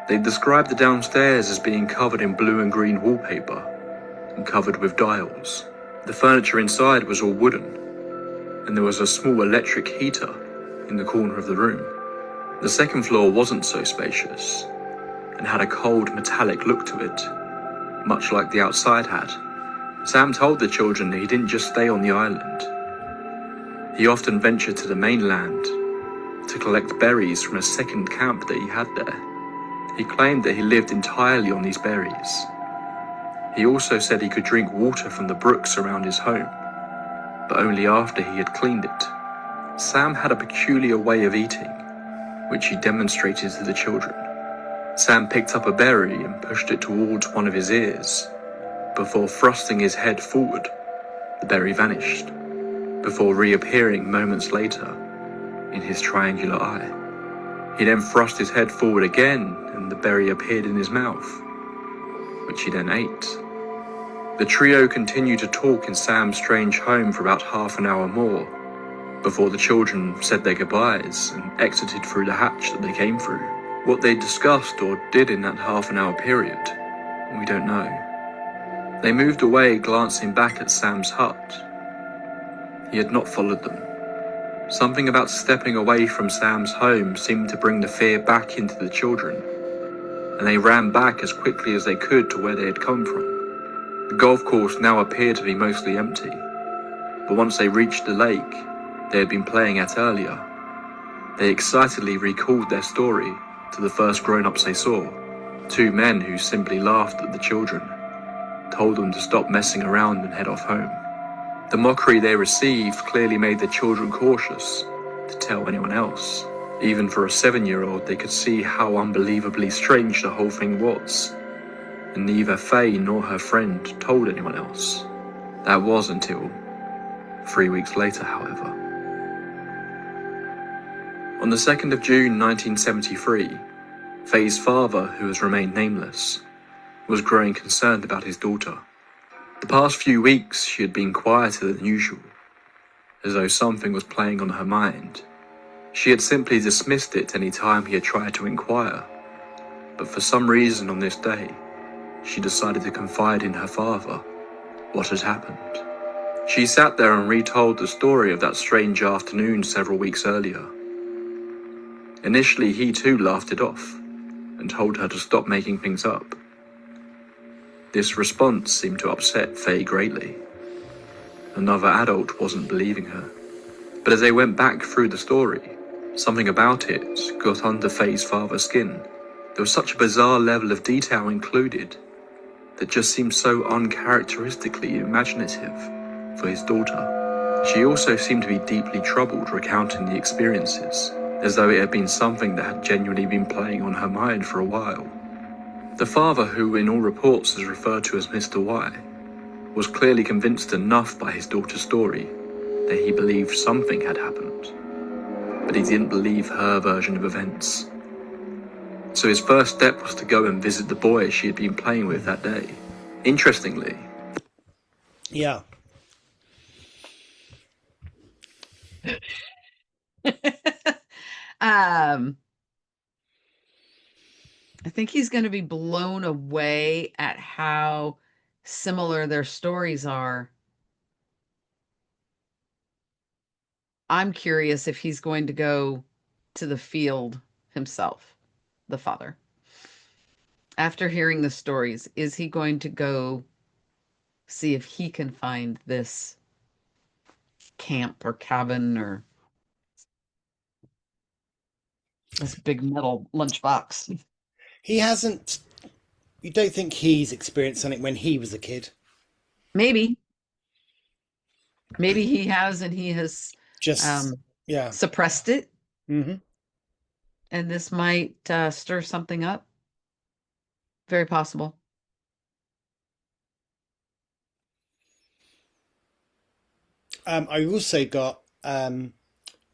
D: They described the downstairs as being covered in blue and green wallpaper and covered with dials. The furniture inside was all wooden, and there was a small electric heater in the corner of the room. The second floor wasn't so spacious and had a cold metallic look to it, much like the outside had. Sam told the children that he didn't just stay on the island. He often ventured to the mainland to collect berries from a second camp that he had there. He claimed that he lived entirely on these berries. He also said he could drink water from the brooks around his home, but only after he had cleaned it. Sam had a peculiar way of eating, which he demonstrated to the children. Sam picked up a berry and pushed it towards one of his ears. Before thrusting his head forward, the berry vanished, before reappearing moments later in his triangular eye. He then thrust his head forward again, and the berry appeared in his mouth, which he then ate. The trio continued to talk in Sam's strange home for about half an hour more, before the children said their goodbyes and exited through the hatch that they came through. What they discussed or did in that half an hour period, we don't know. They moved away, glancing back at Sam's hut. He had not followed them. Something about stepping away from Sam's home seemed to bring the fear back into the children, and they ran back as quickly as they could to where they had come from. The golf course now appeared to be mostly empty, but once they reached the lake they had been playing at earlier, they excitedly recalled their story to the first grown-ups they saw, 2 men who simply laughed at the children, told them to stop messing around and head off home. The mockery they received clearly made the children cautious to tell anyone else. Even for a 7-year-old, they could see how unbelievably strange the whole thing was, and neither Faye nor her friend told anyone else. That was until 3 weeks later, however. On the 2nd of June 1973, Faye's father, who has remained nameless, was growing concerned about his daughter. The past few weeks she had been quieter than usual, as though something was playing on her mind. She had simply dismissed it any time he had tried to inquire, but for some reason on this day, she decided to confide in her father what had happened. She sat there and retold the story of that strange afternoon several weeks earlier. Initially, he too laughed it off and told her to stop making things up. This response seemed to upset Faye greatly. Another adult wasn't believing her. But as they went back through the story, something about it got under Faye's father's skin. There was such a bizarre level of detail included that just seemed so uncharacteristically imaginative for his daughter. She also seemed to be deeply troubled recounting the experiences, as though it had been something that had genuinely been playing on her mind for a while. The father, who in all reports is referred to as Mr. Y, was clearly convinced enough by his daughter's story that he believed something had happened, but he didn't believe her version of events. So his first step was to go and visit the boy she had been playing with that day. Interestingly,
B: Yeah.
A: I think he's going to be blown away at how similar their stories are. I'm curious if he's going to go to the field himself, the father. After hearing the stories, is he going to go see if he can find this camp or cabin or this big metal lunchbox?
B: He hasn't. You don't think he's experienced something when he was a kid?
A: Maybe he has, and he has
B: Just yeah.
A: suppressed it,
B: Mm-hmm.
A: and this might stir something up. Very possible.
B: I also got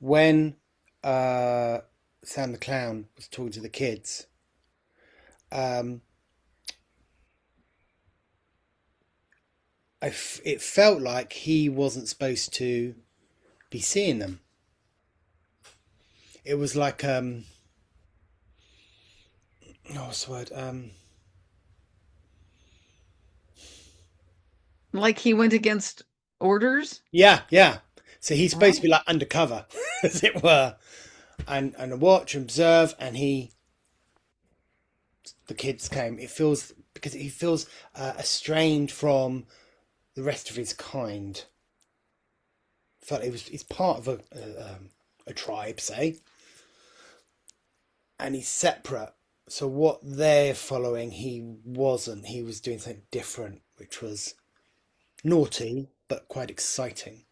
B: when Sam the Clown was talking to the kids. It felt like he wasn't supposed to be seeing them. It was like what's the word?
A: Like he went against orders?
B: Yeah, yeah. So he's supposed to be like undercover, as it were, and watch, observe, and the kids came. It feels because he feels estranged from the rest of his kind. Felt he's part of a tribe, say, and he's separate. So what they're following, he wasn't. He was doing something different, which was naughty but quite exciting.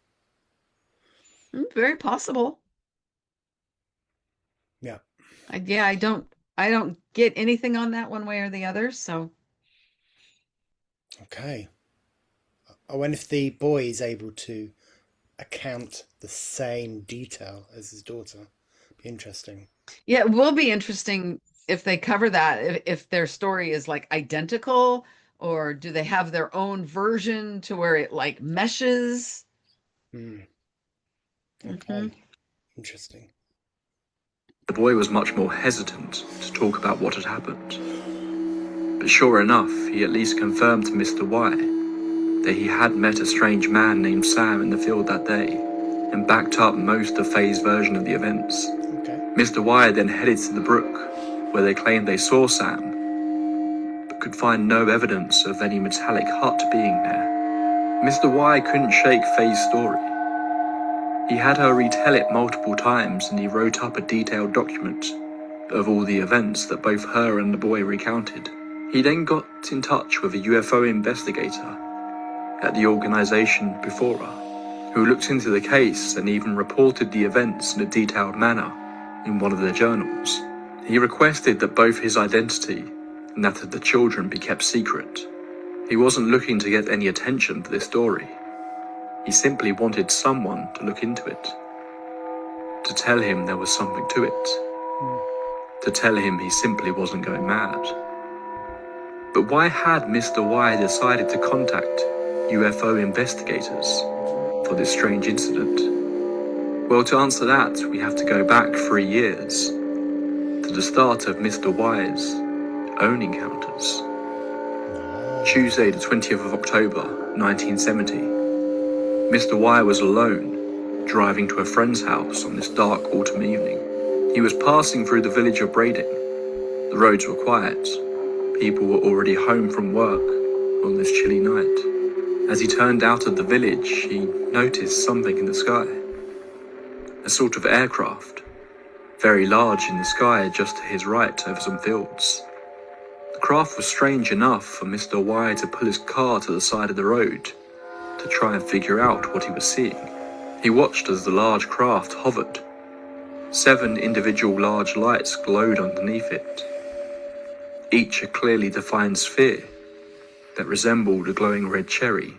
A: Very possible.
B: Yeah.
A: I don't get anything on that one way or the other, so.
B: Okay. I wonder if the boy is able to account the same detail as his daughter. Be interesting.
A: Yeah, it will be interesting if they cover that, if their story is like identical, or do they have their own version to where it like meshes?
B: Okay. Interesting.
D: The boy was much more hesitant to talk about what had happened. But sure enough, he at least confirmed to Mr. Y that he had met a strange man named Sam in the field that day, and backed up most of Faye's version of the events.
B: Okay.
D: Mr. Y then headed to the brook, where they claimed they saw Sam, but could find no evidence of any metallic hut being there. Mr. Y couldn't shake Faye's story. He had her retell it multiple times, and he wrote up a detailed document of all the events that both her and the boy recounted. He then got in touch with a UFO investigator at the organisation before her, who looked into the case and even reported the events in a detailed manner in one of their journals. He requested that both his identity and that of the children be kept secret. He wasn't looking to get any attention for this story. He simply wanted someone to look into it, to tell him there was something to it, to tell him he simply wasn't going mad. But why had Mr. Y decided to contact UFO investigators for this strange incident? Well, to answer that, we have to go back 3 years, to the start of Mr. Y's own encounters. Tuesday the 20th of October, 1970. Mr. Y was alone, driving to a friend's house on this dark autumn evening. He was passing through the village of Brading. The roads were quiet. People were already home from work on this chilly night. As he turned out of the village, he noticed something in the sky. A sort of aircraft, very large in the sky just to his right over some fields. The craft was strange enough for Mr. Y to pull his car to the side of the road to try and figure out what he was seeing. He watched as the large craft hovered. 7 individual large lights glowed underneath it, each a clearly defined sphere that resembled a glowing red cherry,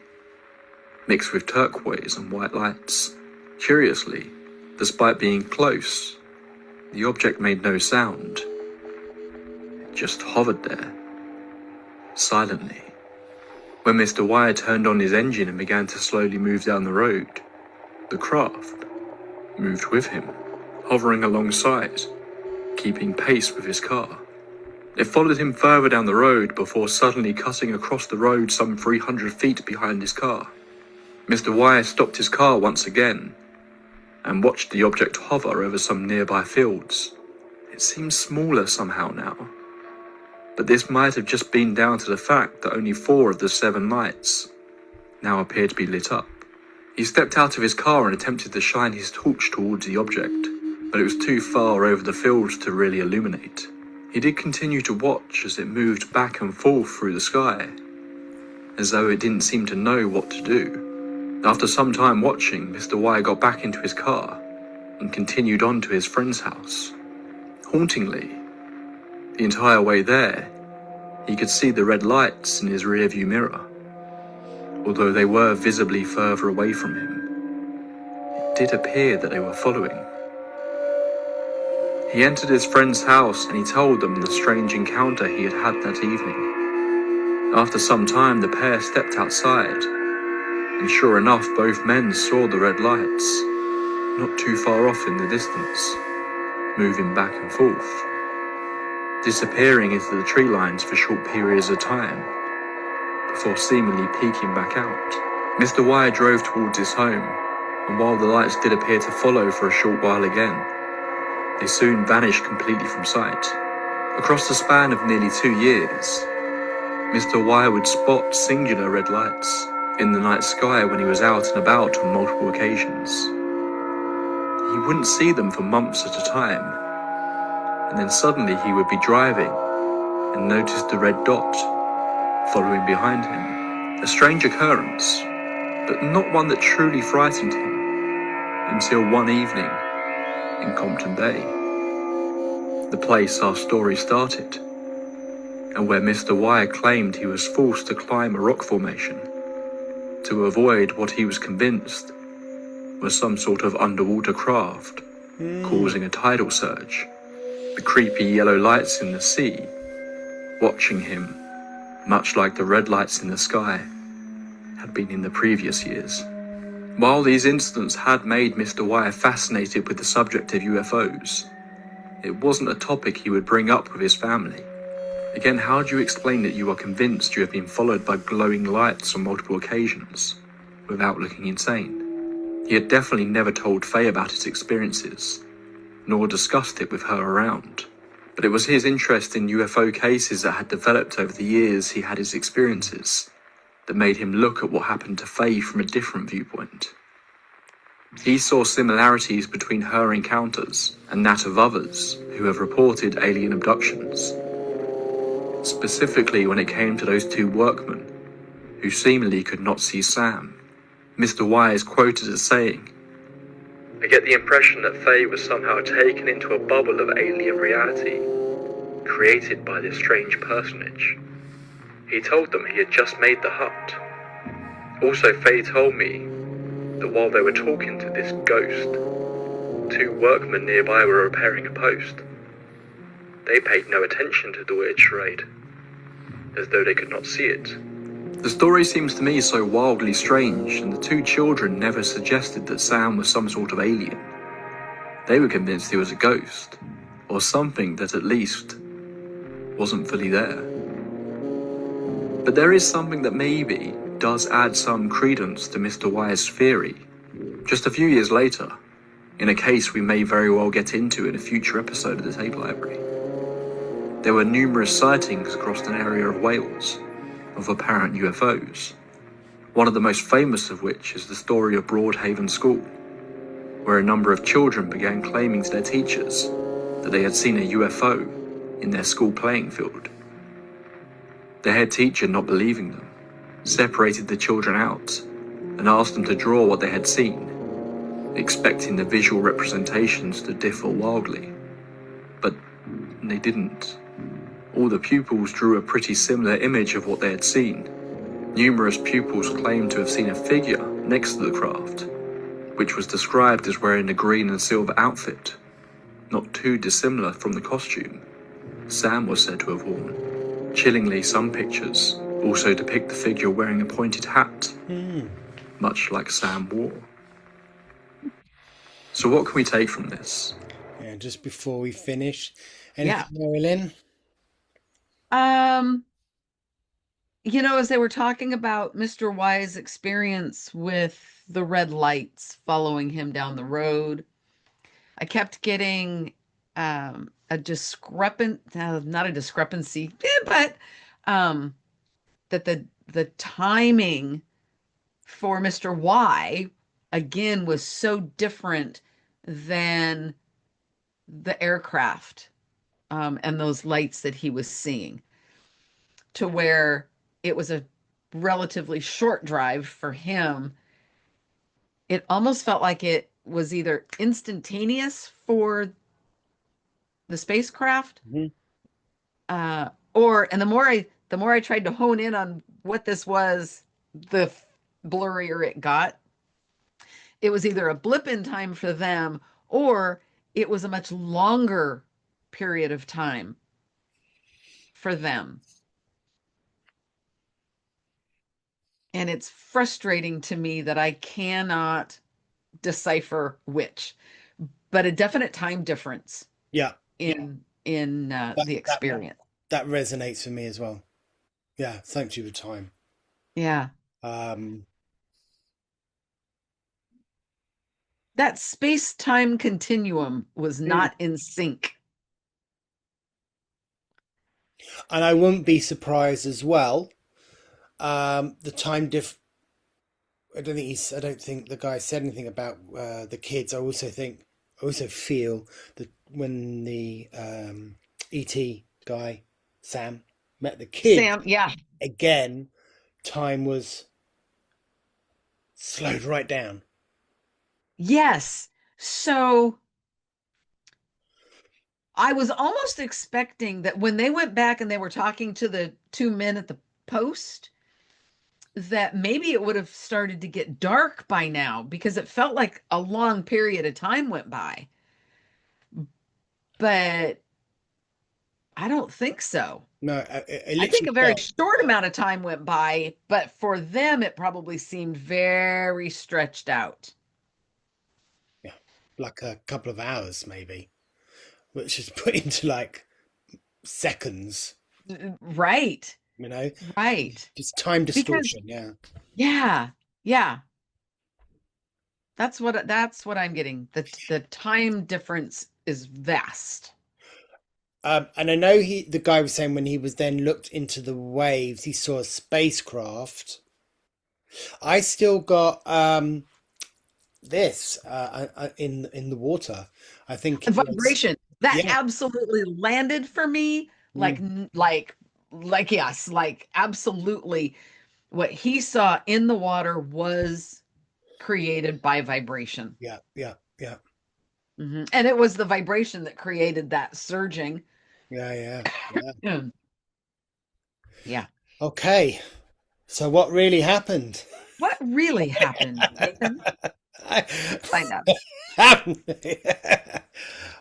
D: mixed with turquoise and white lights. Curiously, despite being close, the object made no sound. It just hovered there, silently. When Mr. Y turned on his engine and began to slowly move down the road, the craft moved with him, hovering alongside, keeping pace with his car. It followed him further down the road before suddenly cutting across the road some 300 feet behind his car. Mr. Y stopped his car once again and watched the object hover over some nearby fields. It seemed smaller somehow now, but this might have just been down to the fact that only 4 of the 7 lights now appeared to be lit up. He stepped out of his car and attempted to shine his torch towards the object, but it was too far over the fields to really illuminate. He did continue to watch as it moved back and forth through the sky, as though it didn't seem to know what to do. After some time watching, Mr. Y got back into his car and continued on to his friend's house. Hauntingly, the entire way there, he could see the red lights in his rearview mirror, although they were visibly further away from him. did appear that they were following. He entered his friend's house and he told them the strange encounter he had had that evening. After some time, the pair stepped outside, and sure enough, both men saw the red lights, not too far off in the distance, moving back and forth, disappearing into the tree lines for short periods of time, before seemingly peeking back out. Mr. Y drove towards his home, and while the lights did appear to follow for a short while again, they soon vanished completely from sight. Across the span of nearly 2 years, Mr. Y would spot singular red lights in the night sky when he was out and about on multiple occasions. He wouldn't see them for months at a time, and then suddenly he would be driving and notice the red dot following behind him. A strange occurrence, but not one that truly frightened him, until one evening in Compton Bay, the place our story started, and where Mr. Y claimed he was forced to climb a rock formation to avoid what he was convinced was some sort of underwater craft, causing a tidal surge. The creepy yellow lights in the sea, watching him, much like the red lights in the sky had been in the previous years. While these incidents had made Mr. Y fascinated with the subject of UFOs, it wasn't a topic he would bring up with his family. Again, how do you explain that you are convinced you have been followed by glowing lights on multiple occasions without looking insane? He had definitely never told Faye about his experiences, nor discussed it with her around. But it was his interest in UFO cases that had developed over the years he had his experiences that made him look at what happened to Faye from a different viewpoint. He saw similarities between her encounters and that of others who have reported alien abductions, specifically when it came to those two workmen who seemingly could not see Sam. Mr. Y is quoted as saying, "I get the impression that Faye was somehow taken into a bubble of alien reality, created by this strange personage. He told them he had just made the hut. Also, Faye told me that while they were talking to this ghost, 2 workmen nearby were repairing a post. They paid no attention to the weird charade, as though they could not see it." The story seems to me so wildly strange, and the 2 children never suggested that Sam was some sort of alien. They were convinced he was a ghost, or something that at least wasn't fully there. But there is something that maybe does add some credence to Mr. Y's theory. Just a few years later, in a case we may very well get into in a future episode of the Tape Library, there were numerous sightings across an area of Wales of apparent UFOs, one of the most famous of which is the story of Broadhaven School, where a number of children began claiming to their teachers that they had seen a UFO in their school playing field. The head teacher, not believing them, separated the children out and asked them to draw what they had seen, expecting the visual representations to differ wildly. But they didn't. All the pupils drew a pretty similar image of what they had seen. Numerous pupils claimed to have seen a figure next to the craft, which was described as wearing a green and silver outfit, not too dissimilar from the costume Sam was said to have worn. Chillingly, some pictures also depict the figure wearing a pointed hat, much like Sam wore. So what can we take from this?
B: Yeah, just before we finish, anything, Mari-Lyn?
A: As they were talking about Mr. Y's experience with the red lights following him down the road, I kept getting a not a discrepancy, but that the timing for Mr. Y again was so different than the aircraft and those lights that he was seeing, to where it was a relatively short drive for him. It almost felt like it was either instantaneous for the spacecraft, and the more I tried to hone in on what this was, the blurrier it got. it was either a blip in time for them or it was a much longer period of time for them. And it's frustrating to me that I cannot decipher which, but a definite time difference
B: Yeah.
A: in the experience.
B: That resonates with me as well. Yeah, thank you for time.
A: Yeah.
B: Um,
A: That space-time continuum was not in sync.
B: and I wouldn't be surprised as well. The time I don't think the guy said anything about the kids. I also feel that when the ET guy Sam met the kids
A: Sam, yeah.
B: again, time was slowed right down.
A: Yes. So I was almost expecting that when they went back and they were talking to the two men at the post, that maybe it would have started to get dark by now because it felt like a long period of time went by. But I don't think so.
B: No,
A: I think a very short amount of time went by, but for them, it probably seemed very stretched out.
B: Yeah, like a couple of hours maybe, which is put into like seconds.
A: Right.
B: You know,
A: Right.
B: just time distortion.
A: Yeah. That's what I'm getting. The time difference is vast.
B: And I know the guy was saying when he was then looked into the waves, he saw a spacecraft. I still got this in the water. I think
A: The vibration that
B: yeah.
A: absolutely landed for me, like yes, like absolutely. What he saw in the water was created by vibration.
B: Yeah.
A: Mm-hmm. And it was the vibration that created that surging.
B: Yeah.
A: Yeah.
B: Okay. So what really happened?
A: What really happened, Nathan? Find out.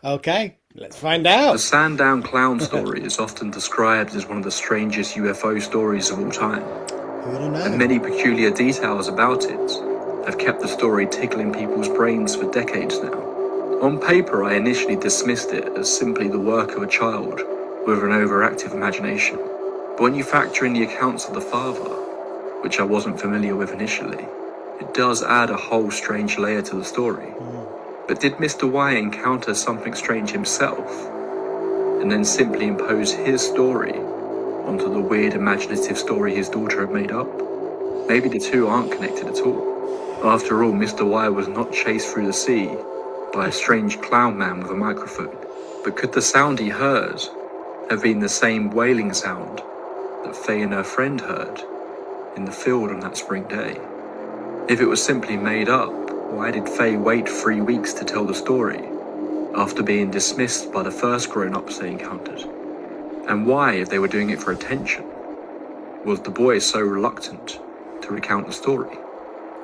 B: Okay, let's find out.
D: The Sandown Clown story is often described as one of the strangest UFO stories of all time.
B: Who would have known?
D: And many peculiar details about it have kept the story tickling people's brains for decades now. On paper, I initially dismissed it as simply the work of a child with an overactive imagination. But when you factor in the accounts of the father, which I wasn't familiar with initially, it does add a whole strange layer to the story. But did Mr. Y encounter something strange himself, and then simply impose his story onto the weird imaginative story his daughter had made up? Maybe the two aren't connected at all. After all, Mr. Y was not chased through the sea by a strange clown man with a microphone. But could the sound he heard have been the same wailing sound that Faye and her friend heard in the field on that spring day? If it was simply made up, why did Faye wait 3 weeks to tell the story after being dismissed by the first grown-ups they encountered? And why, if they were doing it for attention, was the boy so reluctant to recount the story?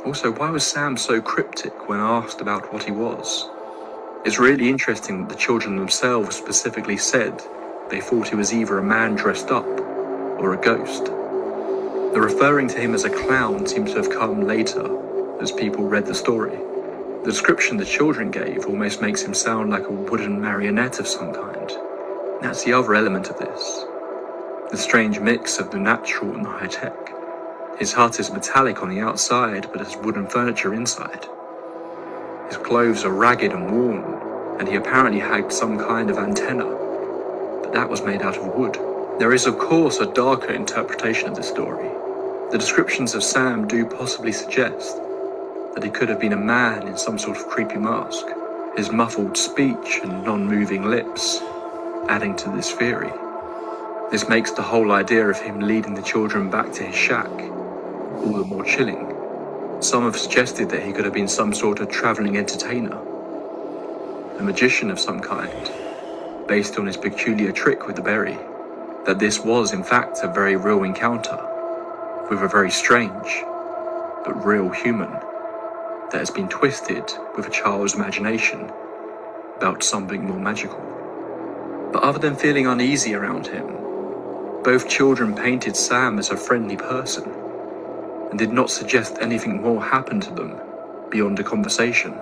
D: Also, why was Sam so cryptic when asked about what he was? It's really interesting that the children themselves specifically said they thought he was either a man dressed up or a ghost. The referring to him as a clown seems to have come later as people read the story. The description the children gave almost makes him sound like a wooden marionette of some kind. That's the other element of this. The strange mix of the natural and the high-tech. His hut is metallic on the outside, but has wooden furniture inside. His clothes are ragged and worn, and he apparently had some kind of antenna, but that was made out of wood. There is, of course, a darker interpretation of this story. The descriptions of Sam do possibly suggest that he could have been a man in some sort of creepy mask, his muffled speech and non-moving lips adding to this theory. This makes the whole idea of him leading the children back to his shack all the more chilling. Some have suggested that he could have been some sort of travelling entertainer, a magician of some kind, based on his peculiar trick with the berry, that this was in fact a very real encounter with a very strange but real human. that has been twisted with a child's imagination about something more magical. But other than feeling uneasy around him, both children painted Sam as a friendly person and did not suggest anything more happened to them beyond a conversation.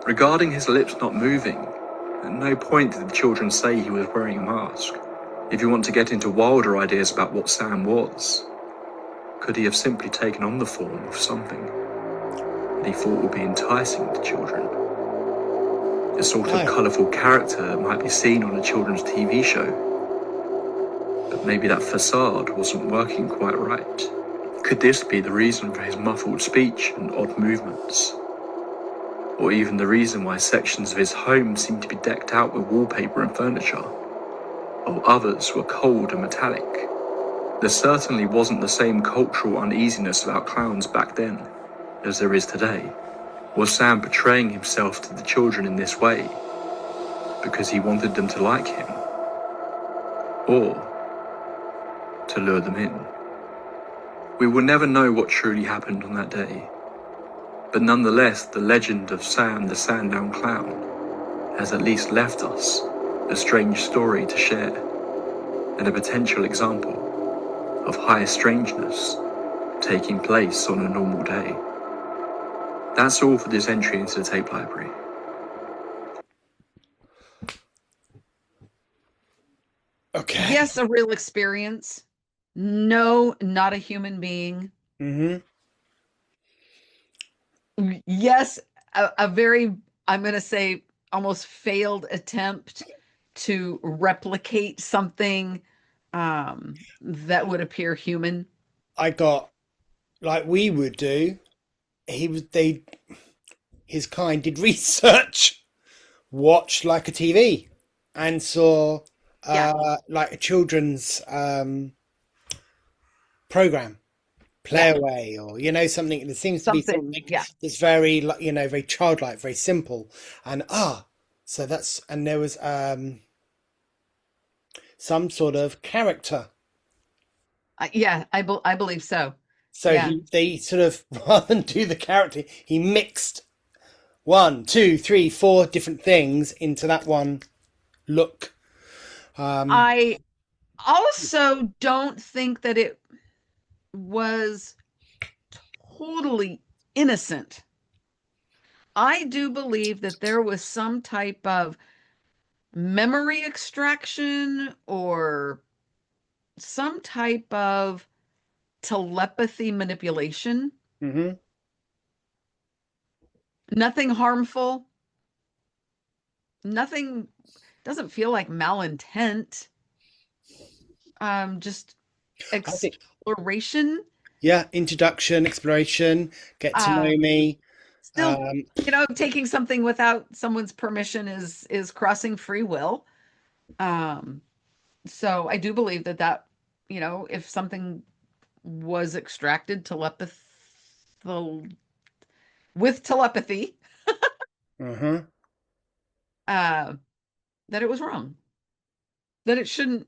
D: Regarding his lips not moving, at no point did the children say he was wearing a mask. If you want to get into wilder ideas about what Sam was, could he have simply taken on the form of something that he thought would be enticing to children? A sort of colourful character that might be seen on a children's TV show. But maybe that facade wasn't working quite right. Could this be the reason for his muffled speech and odd movements? Or even the reason why sections of his home seemed to be decked out with wallpaper and furniture, while others were cold and metallic? There certainly wasn't the same cultural uneasiness about clowns back then as there is today. Was Sam portraying himself to the children in this way because he wanted them to like him, or to lure them in? We will never know what truly happened on that day, but nonetheless the legend of Sam the Sandown Clown has at least left us a strange story to share and a potential example of high strangeness taking place on a normal day. That's all for this entry into the tape library.
B: Okay.
A: Yes, a real experience. No, not a human being.
B: Mm-hmm.
A: Yes, a very, I'm going to say, almost failed attempt to replicate something that would appear human.
B: I got, like we would do, his kind did research, watched like a TV, and saw like a children's program, Play Away, or something. There seems to be something that's very, very childlike, very simple, and so that's, and there was some sort of character.
A: I believe so.
B: So they sort of, rather than do the character, he mixed 1, 2, 3, 4 different things into that one look.
A: I also don't think that it was totally innocent. I do believe that there was some type of memory extraction or some type of telepathy manipulation.
B: Mm-hmm.
A: Nothing harmful. Nothing, doesn't feel like malintent. Just exploration.
B: Introduction, exploration, get to know me.
A: Still, taking something without someone's permission is crossing free will. So I do believe that if something was extracted with telepathy,
B: Mm-hmm.
A: that it was wrong, that it shouldn't.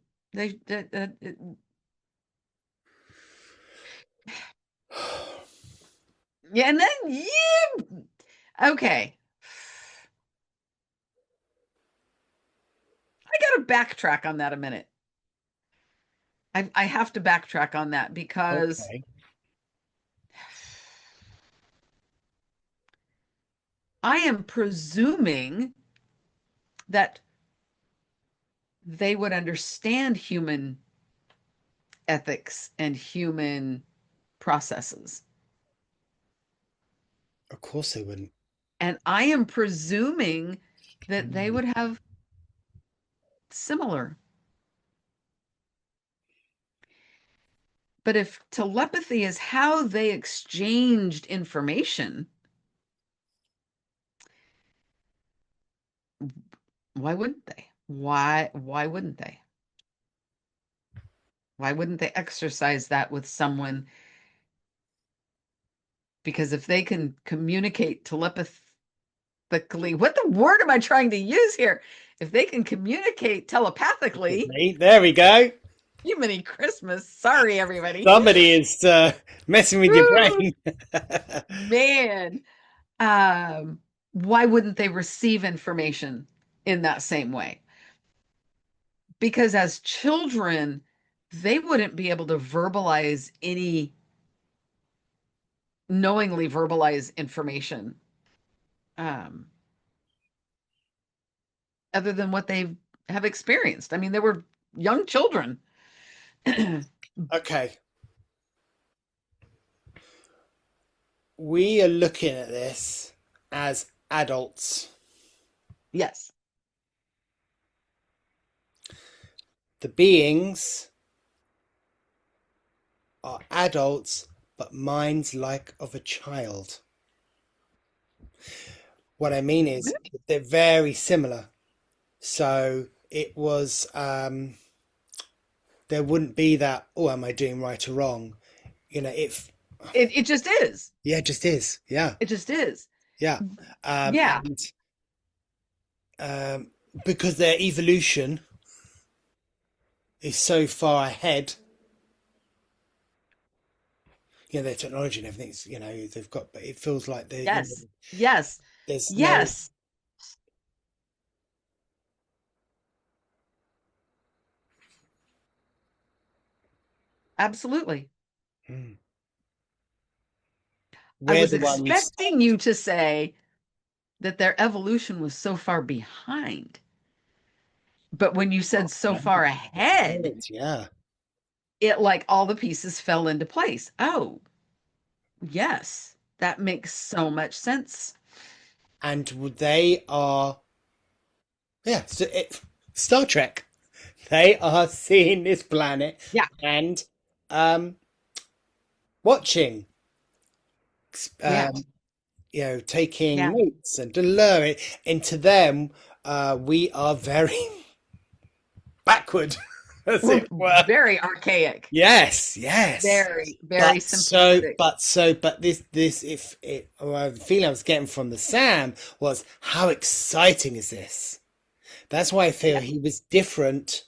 A: Yeah, and then okay. I got to backtrack on that a minute. I have to backtrack on that because I am presuming that they would understand human ethics and human processes.
B: Of course they wouldn't.
A: And I am presuming that they would have similar. But if telepathy is how they exchanged information, why wouldn't they? Why wouldn't they? Why wouldn't they exercise that with someone? Because if they can communicate telepathically, what the word am I trying to use here? If they can communicate telepathically,
B: there we go.
A: Jiminy Christmas. Sorry, everybody.
B: Somebody is messing with your brain.
A: Man. um, why wouldn't they receive information in that same way? Because as children, they wouldn't be able to knowingly verbalize information, um, other than what they have experienced. I mean, they were young children.
B: Okay. We are looking at this as adults.
A: Yes.
B: The beings are adults, but minds like of a child. What I mean is they're very similar. So it was, there wouldn't be that, oh, am I doing right or wrong? You know,
A: It just is.
B: yeah, it just is. Yeah,
A: It just is.
B: yeah.
A: Yeah.
B: And because their evolution is so far ahead, you know, their technology and everything's, you know, they've got, but it feels like they, you know,
A: Yes. Yes.
B: there's no,
A: Yes. Absolutely.
B: Hmm.
A: I
B: We're
A: was
B: the ones,
A: expecting you to say that their evolution was so far behind. But when you said so far ahead,
B: yeah.
A: it like all the pieces fell into place. Oh, yes. That makes so much sense.
B: And they are, yeah, so Star Trek. They are seeing this planet
A: Yeah.
B: and um, watching,
A: Yeah.
B: um, you know, taking
A: Yeah.
B: notes and to learn it. And to them, we are very backward, as
A: We're
B: it were.
A: very archaic.
B: Yes, yes.
A: Very, very simplistic.
B: But this, if it, or the feeling I was getting from the Sam was, how exciting is this? That's why I feel
A: Yeah.
B: he was different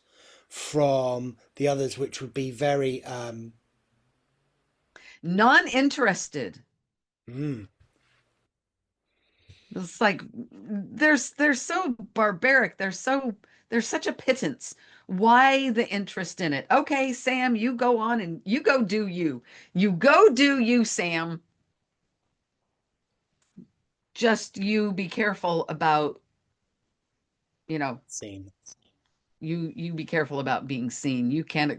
B: from the others, which would be very,
A: Non-interested.
B: mm,
A: It's like they're so barbaric. There's such a pittance. Why the interest in it? Okay, Sam, you go on and you go do you. You go do you, Sam. Just you be careful about, you know,
B: scene.
A: you be careful about being seen. You cannot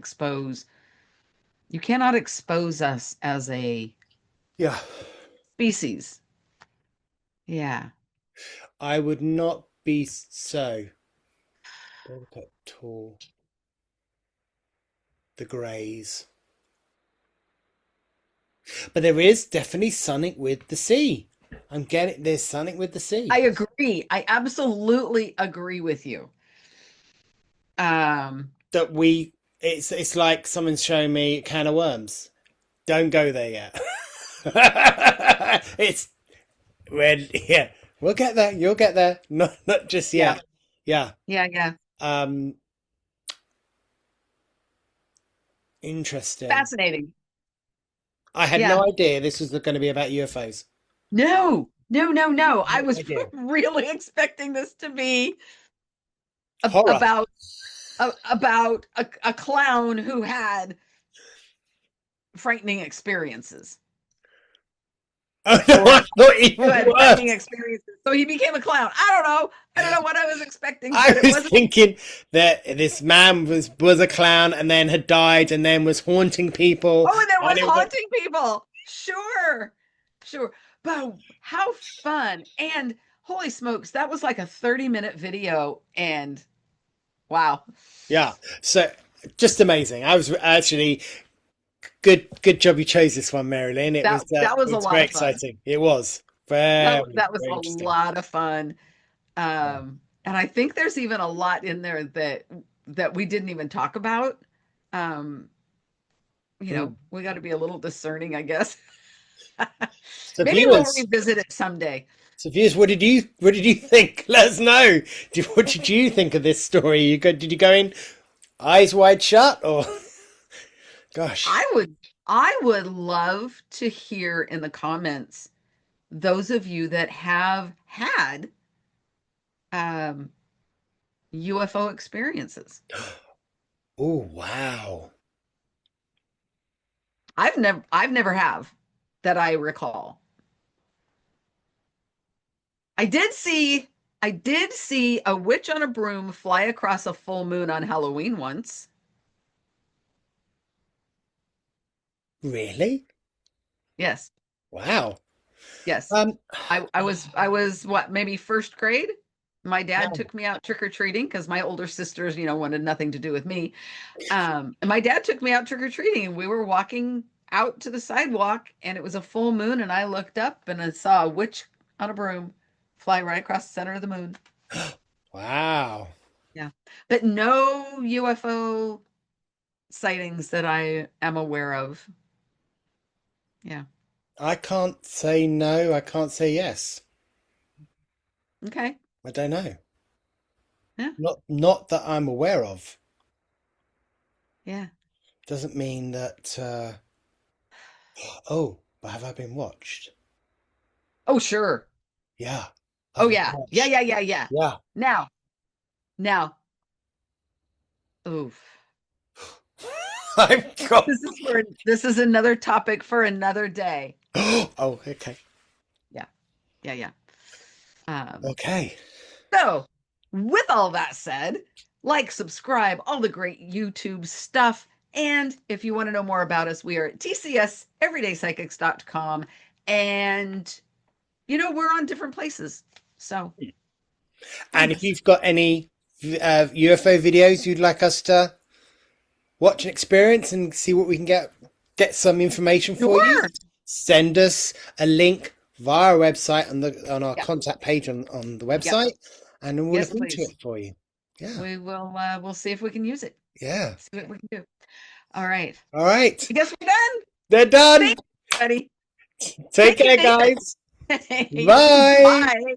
A: expose us as a
B: Yeah,
A: species. Yeah.
B: I would not be so delicate, tall, the greys. But there is definitely something with the sea. I'm getting there's something with the sea.
A: I agree. I absolutely agree with you. Um,
B: That we it's like someone's showing me a can of worms. Don't go there yet. It's when yeah, we'll get there. You'll get there. Not just
A: yeah.
B: yet. Yeah.
A: Yeah, yeah.
B: Um Interesting.
A: Fascinating.
B: I had
A: Yeah.
B: no idea this was going to be about UFOs.
A: No, no, no, no. I
B: No
A: was
B: idea.
A: really expecting this to be
B: Horror.
A: about a clown who had frightening experiences.
B: Oh no,
A: Or
B: I thought
A: who
B: even
A: had frightening
B: worse.
A: experiences. So he became a clown. I don't know. I don't know what I was expecting,
B: I
A: but it
B: was
A: wasn't.
B: thinking that this man was a clown and then had died and then was haunting people.
A: Oh, and there was
B: And it was,
A: haunting people. Sure. Sure. But how fun. And holy smokes, that was like a 30-minute video. And wow.
B: yeah. So just amazing. I was actually good job you chose this one, Mari-Lyn.
A: That was a
B: It's
A: lot
B: very
A: of fun.
B: exciting. It was very,
A: That was
B: very
A: a
B: interesting.
A: lot of fun. And I think there's even a lot in there that we didn't even talk about. Um,
B: Mm.
A: we got to be a little discerning, I guess.
B: So
A: Maybe we'll
B: viewers,
A: revisit it someday.
B: what did you think? Let us know. What did you think of this story? Did you go in eyes wide shut or gosh?
A: I would love to hear in the comments those of you that have had UFO experiences.
B: Oh, wow.
A: I've never have that I recall. I did see a witch on a broom fly across a full moon on Halloween once.
B: Really?
A: Yes.
B: Wow.
A: Yes.
B: Um,
A: I was what, maybe first grade? My dad
B: wow.
A: took me out trick-or-treating because my older sisters, wanted nothing to do with me. And my dad took me out trick-or-treating, and we were walking out to the sidewalk, and it was a full moon, and I looked up and I saw a witch on a broom fly right across the center of the moon.
B: Wow.
A: Yeah. But no UFO sightings that I am aware of. Yeah.
B: I can't say no. I can't say yes.
A: Okay.
B: I don't know.
A: Yeah.
B: Not that I'm aware of.
A: Yeah.
B: Doesn't mean that. Oh, but have I been watched?
A: Oh, sure.
B: Yeah,
A: Oh,
B: I've been
A: yeah. Yeah,
B: watched.
A: yeah, yeah, yeah.
B: Yeah.
A: Now, now, oof.
B: I've got.
A: This is another topic for another day.
B: Oh, okay.
A: Yeah. Yeah, yeah. Um,
B: Okay.
A: so with all that said, like, subscribe, all the great YouTube stuff. And if you want to know more about us, we are at tcseverydaypsychics.com. And we're on different places. So
B: And
A: find
B: if
A: us.
B: you've got any UFO videos you'd like us to watch and experience and see what we can get some information for you,
A: Sure.
B: send us a link via our website on our
A: Yeah.
B: contact page on the
A: Yep.
B: website, and then we'll
A: Yes,
B: look into
A: please.
B: it for you. Yeah.
A: We'll see if we can use it.
B: Yeah.
A: See what we can do. All right.
B: All right.
A: I guess we're done.
B: They're done.
A: Thanks, everybody.
B: Take
A: Thank you,
B: care,
A: Nathan.
B: guys. Bye.
A: Bye.